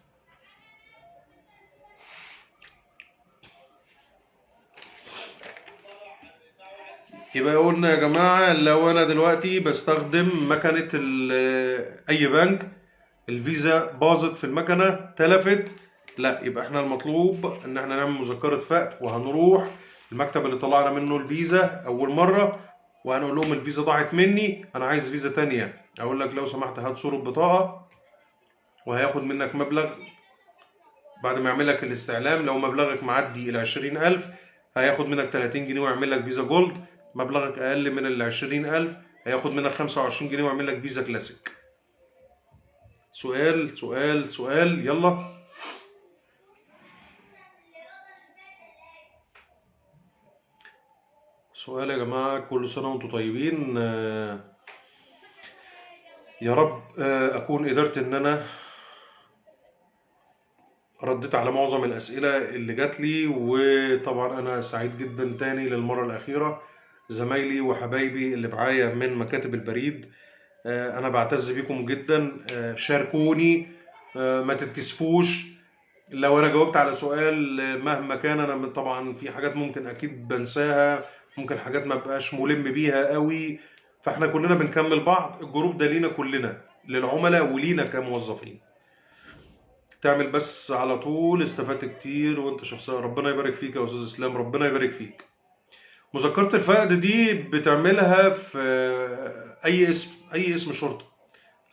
يبقى قلنا يا جماعة لو انا دلوقتي بستخدم مكنة اي بنك، الفيزا باظت في المكنة تلفت، لا يبقى احنا المطلوب ان احنا نعمل مذكرة فقد، وهنروح المكتب اللي طلعنا منه الفيزا اول مرة وهنقول لهم الفيزا ضاعت مني، انا عايز فيزا تانية. اقول لك لو سمحت هات صورة بطاقة، وهياخد منك مبلغ بعد ما يعمل لك الاستعلام. لو مبلغك معدي ال 20,000 هياخد منك 30 جنيه ويعمل لك فيزا جولد. مبلغك اقل من ال 20,000 هياخد منك 25 جنيه ويعمل لك فيزا كلاسيك. سؤال سؤال سؤال يلا. سؤال يا جماعة، كل سنة وانتم طيبين. يا رب أكون قدرت إن أنا رديت على معظم الأسئلة اللي جات لي. وطبعا أنا سعيد جدا تاني للمرة الأخيرة. زمايلي وحبايبي اللي معايا من مكاتب البريد، أنا بعتز بيكم جدا. شاركوني، ما تتكسفوش. لو أنا جاوبت على سؤال مهما كان، أنا طبعا في حاجات ممكن أكيد بنساها، ممكن حاجات ما بقاش ملم بيها قوي. فاحنا كلنا بنكمل بعض. الجروب ده لينا كلنا، للعملاء ولينا كموظفين. تعمل بس على طول، استفدت كتير وانت شخصيا. ربنا يبارك فيك يا استاذ اسلام، ربنا يبارك فيك. مذكرة الفقد دي بتعملها في اي اسم شرطة،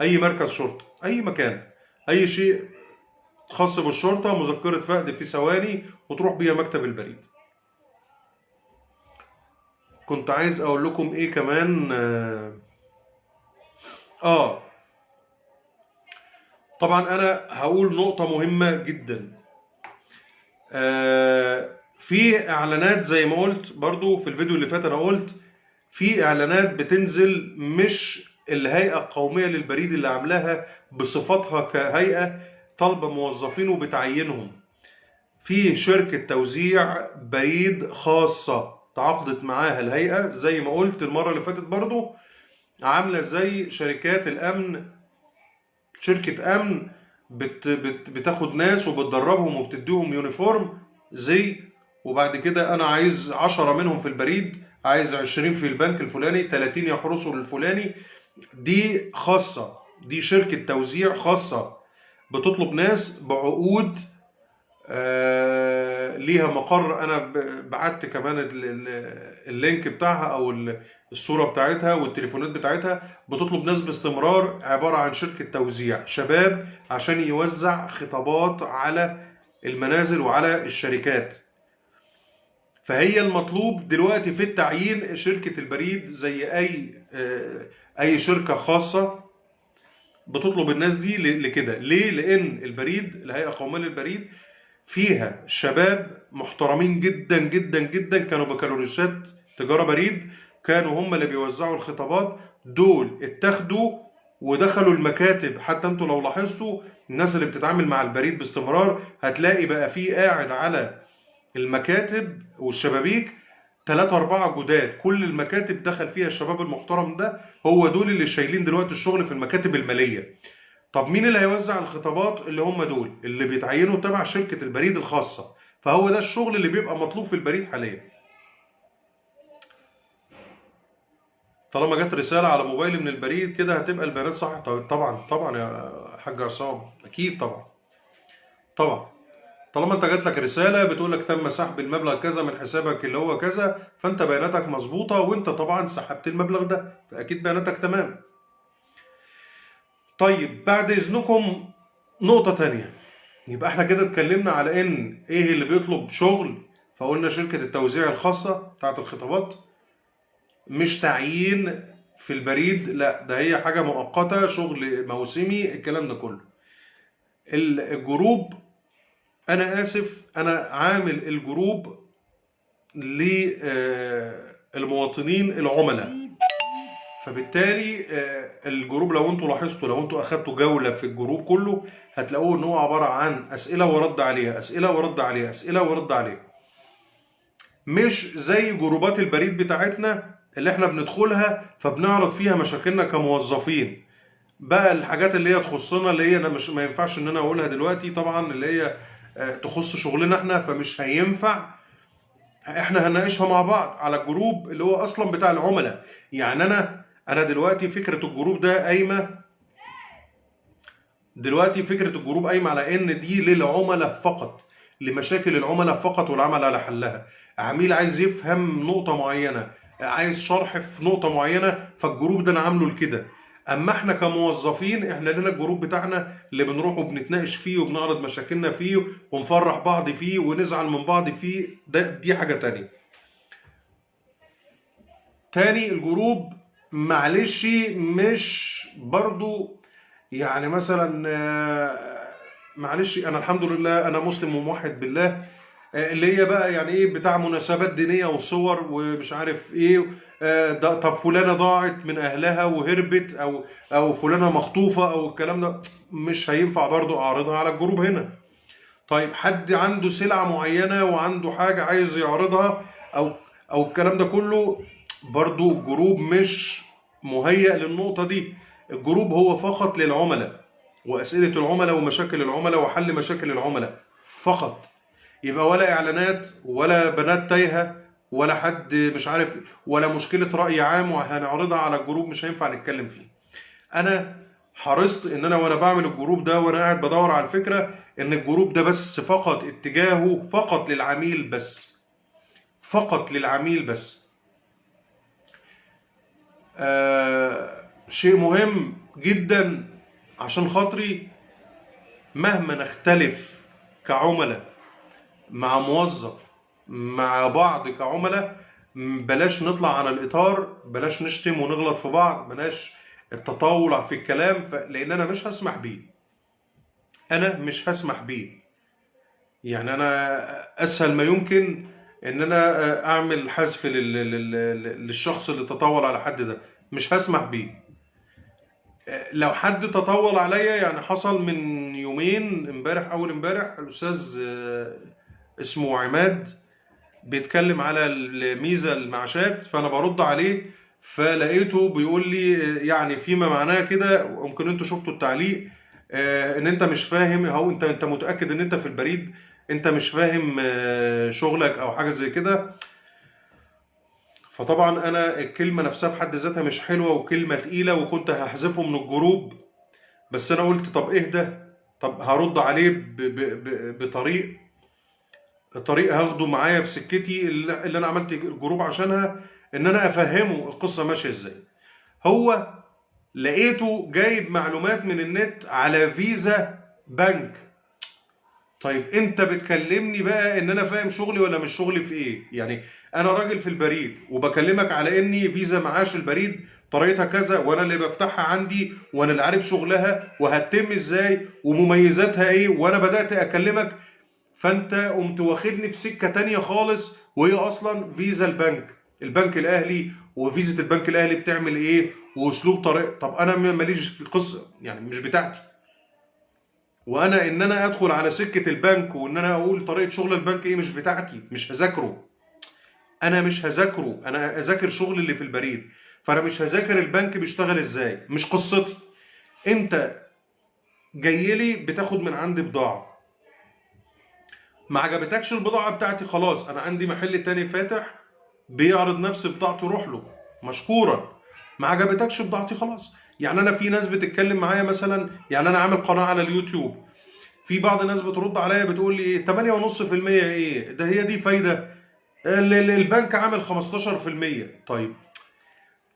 اي مركز شرطة، اي مكان، اي شيء خاص بالشرطة. مذكرة فقد في ثواني وتروح بيها مكتب البريد. كنت عايز اقول لكم ايه كمان. طبعا انا هقول نقطة مهمة جدا. في اعلانات زي ما قلت برضو في الفيديو اللي فات، انا قلت في اعلانات بتنزل مش الهيئة القومية للبريد اللي عاملاها بصفتها كهيئة طالبة موظفين وبتعينهم. في شركة توزيع بريد خاصة تعاقدت معاها الهيئة، زي ما قلت المرة اللي فاتت برضو، عاملة زي شركات الامن. شركة امن بتاخد ناس وبتدربهم وبتديهم يونيفورم زي، وبعد كده انا عايز 10 منهم في البريد، عايز 20 في البنك الفلاني، 30 يحرسوا الفلاني. دي خاصة، دي شركة توزيع خاصة بتطلب ناس بعقود، ليها مقر. انا بعت كمان اللينك بتاعها او الصورة بتاعتها والتليفونات بتاعتها. بتطلب ناس باستمرار، عبارة عن شركة توزيع شباب عشان يوزع خطابات على المنازل وعلى الشركات. فهي المطلوب دلوقتي في التعيين شركة البريد زي أي شركة خاصة بتطلب الناس دي لكده. ليه؟ لأن البريد، الهيئة القومية للبريد، فيها شباب محترمين جدا جدا جدا، كانوا بكالوريوسات تجارة بريد، كانوا هم اللي بيوزعوا الخطابات. دول اتاخدوا ودخلوا المكاتب. حتى انتوا لو لاحظتوا الناس اللي بتتعامل مع البريد باستمرار هتلاقي بقى فيه قاعد على المكاتب والشبابيك 3 4 جداد. كل المكاتب دخل فيها الشباب المحترم ده، هو دول اللي شايلين دلوقتي الشغل في المكاتب المالية. طب مين اللي هيوزع الخطابات؟ اللي هم دول اللي بيتعينوا تبع شركة البريد الخاصة. فهو ده الشغل اللي بيبقى مطلوب في البريد حاليا. طالما جت رسالة على موبايلي من البريد كده هتبقى البيانات صح. طبعا طبعا يا حاج عصام، اكيد طبعا. طبعا طالما انت جات لك رسالة بتقول لك تم سحب المبلغ كذا من حسابك اللي هو كذا، فانت بياناتك مظبوطة وانت طبعا سحبت المبلغ ده، فاكيد بياناتك تمام. طيب بعد اذنكم نقطة تانية. يبقى احنا كده اتكلمنا على ان ايه اللي بيطلب شغل. فقلنا شركة التوزيع الخاصة بتاعت الخطابات، مش تعيين في البريد، لا ده هي حاجة مؤقتة، شغل موسمي، الكلام ده كله. الجروب، انا اسف، انا عامل الجروب للمواطنين العملاء. فبالتالي الجروب لو انتوا لاحظتوا، لو انتوا اخدتوا جولة في الجروب كله هتلاقوه ان هو عبارة عن اسئلة ورد عليها، اسئلة ورد عليها، اسئلة ورد عليها. مش زي جروبات البريد بتاعتنا اللي احنا بندخلها فبنعرض فيها مشاكلنا كموظفين. بقى الحاجات اللي هي تخصنا، اللي هي انا مش ما ينفعش ان انا اقولها دلوقتي طبعا، اللي هي تخص شغلنا احنا، فمش هينفع احنا هنناقشها مع بعض على الجروب اللي هو اصلا بتاع العملاء. يعني انا دلوقتي فكرة الجروب ده قايمة، دلوقتي فكرة الجروب قايمة على ان دي للعملاء فقط، لمشاكل العملاء فقط والعمل على حلها. عميل عايز يفهم نقطة معينة، عايز شرح في نقطة معينة، فالجروب ده انا عامله لكده. اما احنا كموظفين احنا لنا الجروب بتاعنا اللي بنروح وبنتناقش فيه وبنعرض مشاكلنا فيه ونفرح بعض فيه ونزعل من بعض فيه، دي حاجة تانية. تاني الجروب معلش مش برضو يعني مثلا معلش انا الحمد لله انا مسلم وموحد بالله، اللي هي بقى يعني ايه بتاع مناسبات دينيه وصور ومش عارف ايه، طب فلانه ضاعت من اهلها وهربت، او فلانه مخطوفه، او الكلام ده مش هينفع برضو اعرضها على الجروب هنا. طيب حد عنده سلعه معينه وعنده حاجه عايز يعرضها، او الكلام ده كله، برضو الجروب مش مهيأ للنقطه دي. الجروب هو فقط للعملاء وأسئلة العملاء ومشاكل العملاء وحل مشاكل العملاء فقط. يبقى ولا إعلانات ولا بنات تايهة ولا حد مش عارف ولا مشكلة رأي عام وهنعرضها على الجروب مش هينفع نتكلم فيه. أنا حرصت إن أنا وأنا بعمل الجروب ده وأنا قاعد بدور على الفكرة إن الجروب ده بس فقط اتجاهه فقط للعميل بس، فقط للعميل بس. شيء مهم جدا عشان خاطري، مهما نختلف كعملاء مع موظف مع بعض كعملاء، بلاش نطلع عن الإطار، بلاش نشتم ونغلط في بعض، بلاش التطاول في الكلام، لأن أنا مش هسمح بيه. أنا مش هسمح بيه. يعني أنا أسهل ما يمكن إن أنا أعمل حذف للشخص اللي تطاول على حد ده، مش هسمح بيه. لو حد تطاول عليا، يعني حصل من يومين، امبارح اول امبارح الاستاذ اسمه عماد بيتكلم على الميزه المعاشات، فانا برد عليه فلقيته بيقول لي يعني فيما معناه كده، ممكن انتوا شفتوا التعليق، ان انت مش فاهم، هو انت متاكد ان انت في البريد انت مش فاهم شغلك او حاجه زي كده. فطبعا انا الكلمه نفسها في حد ذاتها مش حلوه وكلمه تقيله وكنت هحذفه من الجروب، بس انا قلت طب اهدى، طب هرد عليه طريق هاخده معايا في سكتي اللي انا عملت الجروب عشانها، ان انا افهمه القصه ماشيه ازاي. هو لقيته جايب معلومات من النت على فيزا بنك. طيب انت بتكلمني بقى ان انا فاهم شغلي ولا مش شغلي في ايه؟ يعني انا راجل في البريد وبكلمك على اني فيزا معاش البريد طريقتها كذا، وانا اللي بفتحها عندي، وانا اللي عارف شغلها وهتتم ازاي ومميزاتها ايه، وانا بدأت اكلمك، فانت قمت واخدني في سكة تانية خالص، وهي اصلا فيزا البنك الاهلي، وفيزا البنك الاهلي بتعمل ايه، واسلوب طريق. طب انا ماليش في القصة، يعني مش بتاعتي. وانا ان انا ادخل على سكه البنك وان انا اقول طريقه شغل البنك ايه مش بتاعتي، مش هذاكره. انا مش هذاكره، انا اذاكر شغل اللي في البريد. فانا مش هذاكر البنك بيشتغل ازاي، مش قصتي. انت جاي لي بتاخد من عندي بضاعه، ما عجبتكش البضاعه بتاعتي، خلاص انا عندي محل تاني فاتح بيعرض نفس بضاعته، روح له مشكورا. ما عجبتكش بضاعتي خلاص. يعني انا في ناس بتتكلم معايا مثلا، يعني انا عامل قناه على اليوتيوب، في بعض الناس بترد عليا بتقول لي ايه 8.5%، ايه ده، هي دي فايده؟ البنك عامل 15%. طيب،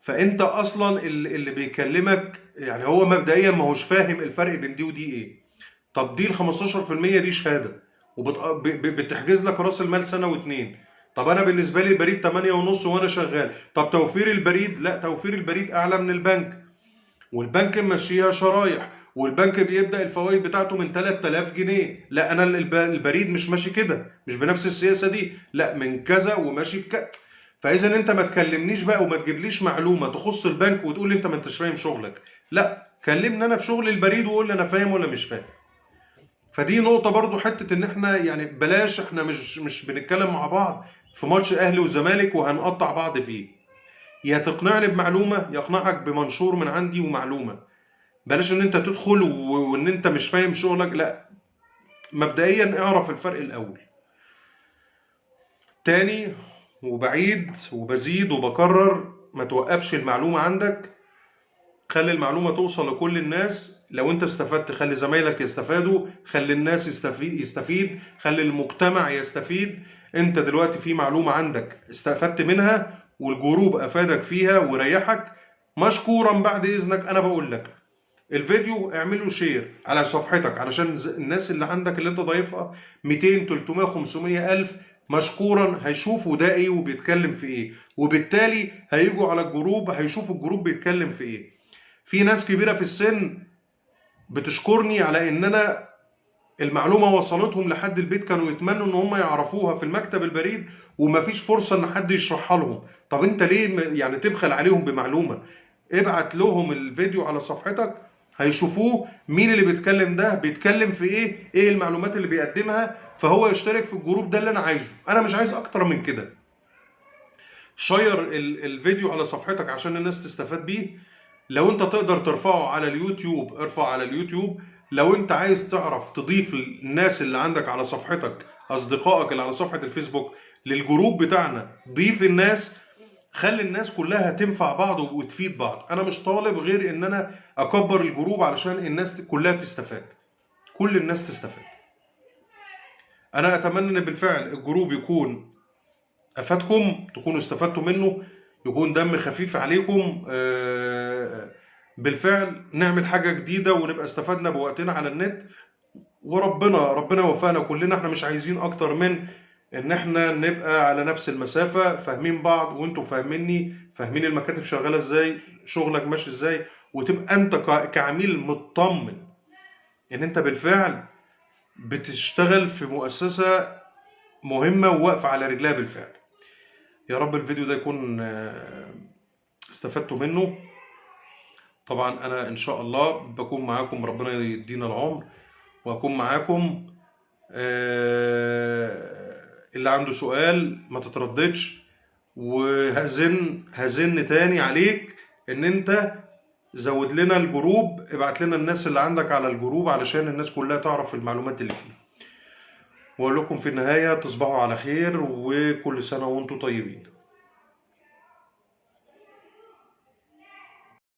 فانت اصلا اللي بيكلمك يعني هو مبدئيا ما هوش فاهم الفرق بين دي ودي ايه. طب دي ال 15% دي شهاده، وبتحجز لك راس المال سنه واتنين. طب انا بالنسبه لي البريد 8 ونص وانا شغال. طب توفير البريد، لا توفير البريد اعلى من البنك، والبنك ماشيها شرايح، والبنك بيبدأ الفوائد بتاعته من 3000 جنيه. لا انا البريد مش ماشي كده، مش بنفس السياسة دي، لا من كذا وماشي فاذا انت ما تكلمنيش بقى وما تجيبليش معلومة تخص البنك وتقول لي انت ما انتش فاهم شغلك. لا كلمني انا في شغل البريد وقول لي انا فاهم ولا مش فاهم. فدي نقطة برضو، حتة ان احنا يعني بلاش، احنا مش بنتكلم مع بعض في ماتش اهلي وزمالك وهنقطع بعض فيه. يا تقنعني بمعلومة يا اقنعك بمنشور من عندي ومعلومة. بلاش ان انت تدخل وان انت مش فاهم شغلك، لا. مبدئيا اعرف الفرق الاول. تاني، وبعيد وبزيد وبكرر، ما توقفش المعلومة عندك، خلي المعلومة توصل لكل الناس. لو انت استفدت خلي زمايلك يستفادوا، خلي الناس يستفيد، خلي المجتمع يستفيد. انت دلوقتي في معلومة عندك استفدت منها والجروب افادك فيها وريحك، مشكورا بعد اذنك. انا بقول لك الفيديو اعمله شير على صفحتك علشان الناس اللي عندك اللي انت ضايفها 200 300 500 الف مشكورا هيشوفوا ده ايه وبيتكلم في ايه، وبالتالي هيجوا على الجروب هيشوفوا الجروب بيتكلم في ايه. في ناس كبيرة في السن بتشكرني على ان انا المعلومة وصلتهم لحد البيت، كانوا يتمنوا ان هم يعرفوها في المكتب البريد ومفيش فرصة ان حد يشرحها لهم. طب انت ليه يعني تبخل عليهم بمعلومة؟ ابعت لهم الفيديو على صفحتك هيشوفوه، مين اللي بيتكلم، ده بيتكلم في ايه المعلومات اللي بيقدمها، فهو يشترك في الجروب. ده اللي انا عايزه، انا مش عايز اكتر من كده. شير الفيديو على صفحتك عشان الناس تستفاد بيه. لو انت تقدر ترفعه على اليوتيوب ارفع على اليوتيوب. لو انت عايز تعرف تضيف الناس اللي عندك على صفحتك، اصدقائك اللي على صفحة الفيسبوك للجروب بتاعنا، ضيف الناس، خلي الناس كلها تنفع بعض وتفيد بعض. انا مش طالب غير ان انا اكبر الجروب علشان الناس كلها تستفاد، كل الناس تستفاد. انا اتمنى ان بالفعل الجروب يكون افادكم، تكونوا استفدتوا منه، يكون دم خفيف عليكم. بالفعل نعمل حاجة جديدة ونبقى استفدنا بوقتنا على النت، ربنا يوفقنا كلنا. احنا مش عايزين اكتر من ان احنا نبقى على نفس المسافة، فاهمين بعض وانتوا فاهميني، فاهمين المكاتب شغالة ازاي، شغلك ماشي ازاي، وتبقى انت كعميل مطمن ان انت بالفعل بتشتغل في مؤسسة مهمة وواقفة على رجلها بالفعل. يا رب الفيديو ده يكون استفدتوا منه. طبعا انا ان شاء الله بكون معاكم، ربنا يدينا العمر واكون معاكم. اللي عنده سؤال ما تترددش، وهزن تاني عليك ان انت زود لنا الجروب، ابعت لنا الناس اللي عندك على الجروب علشان الناس كلها تعرف المعلومات اللي فيه. واقول لكم في النهاية تصبحوا على خير وكل سنة وانتم طيبين.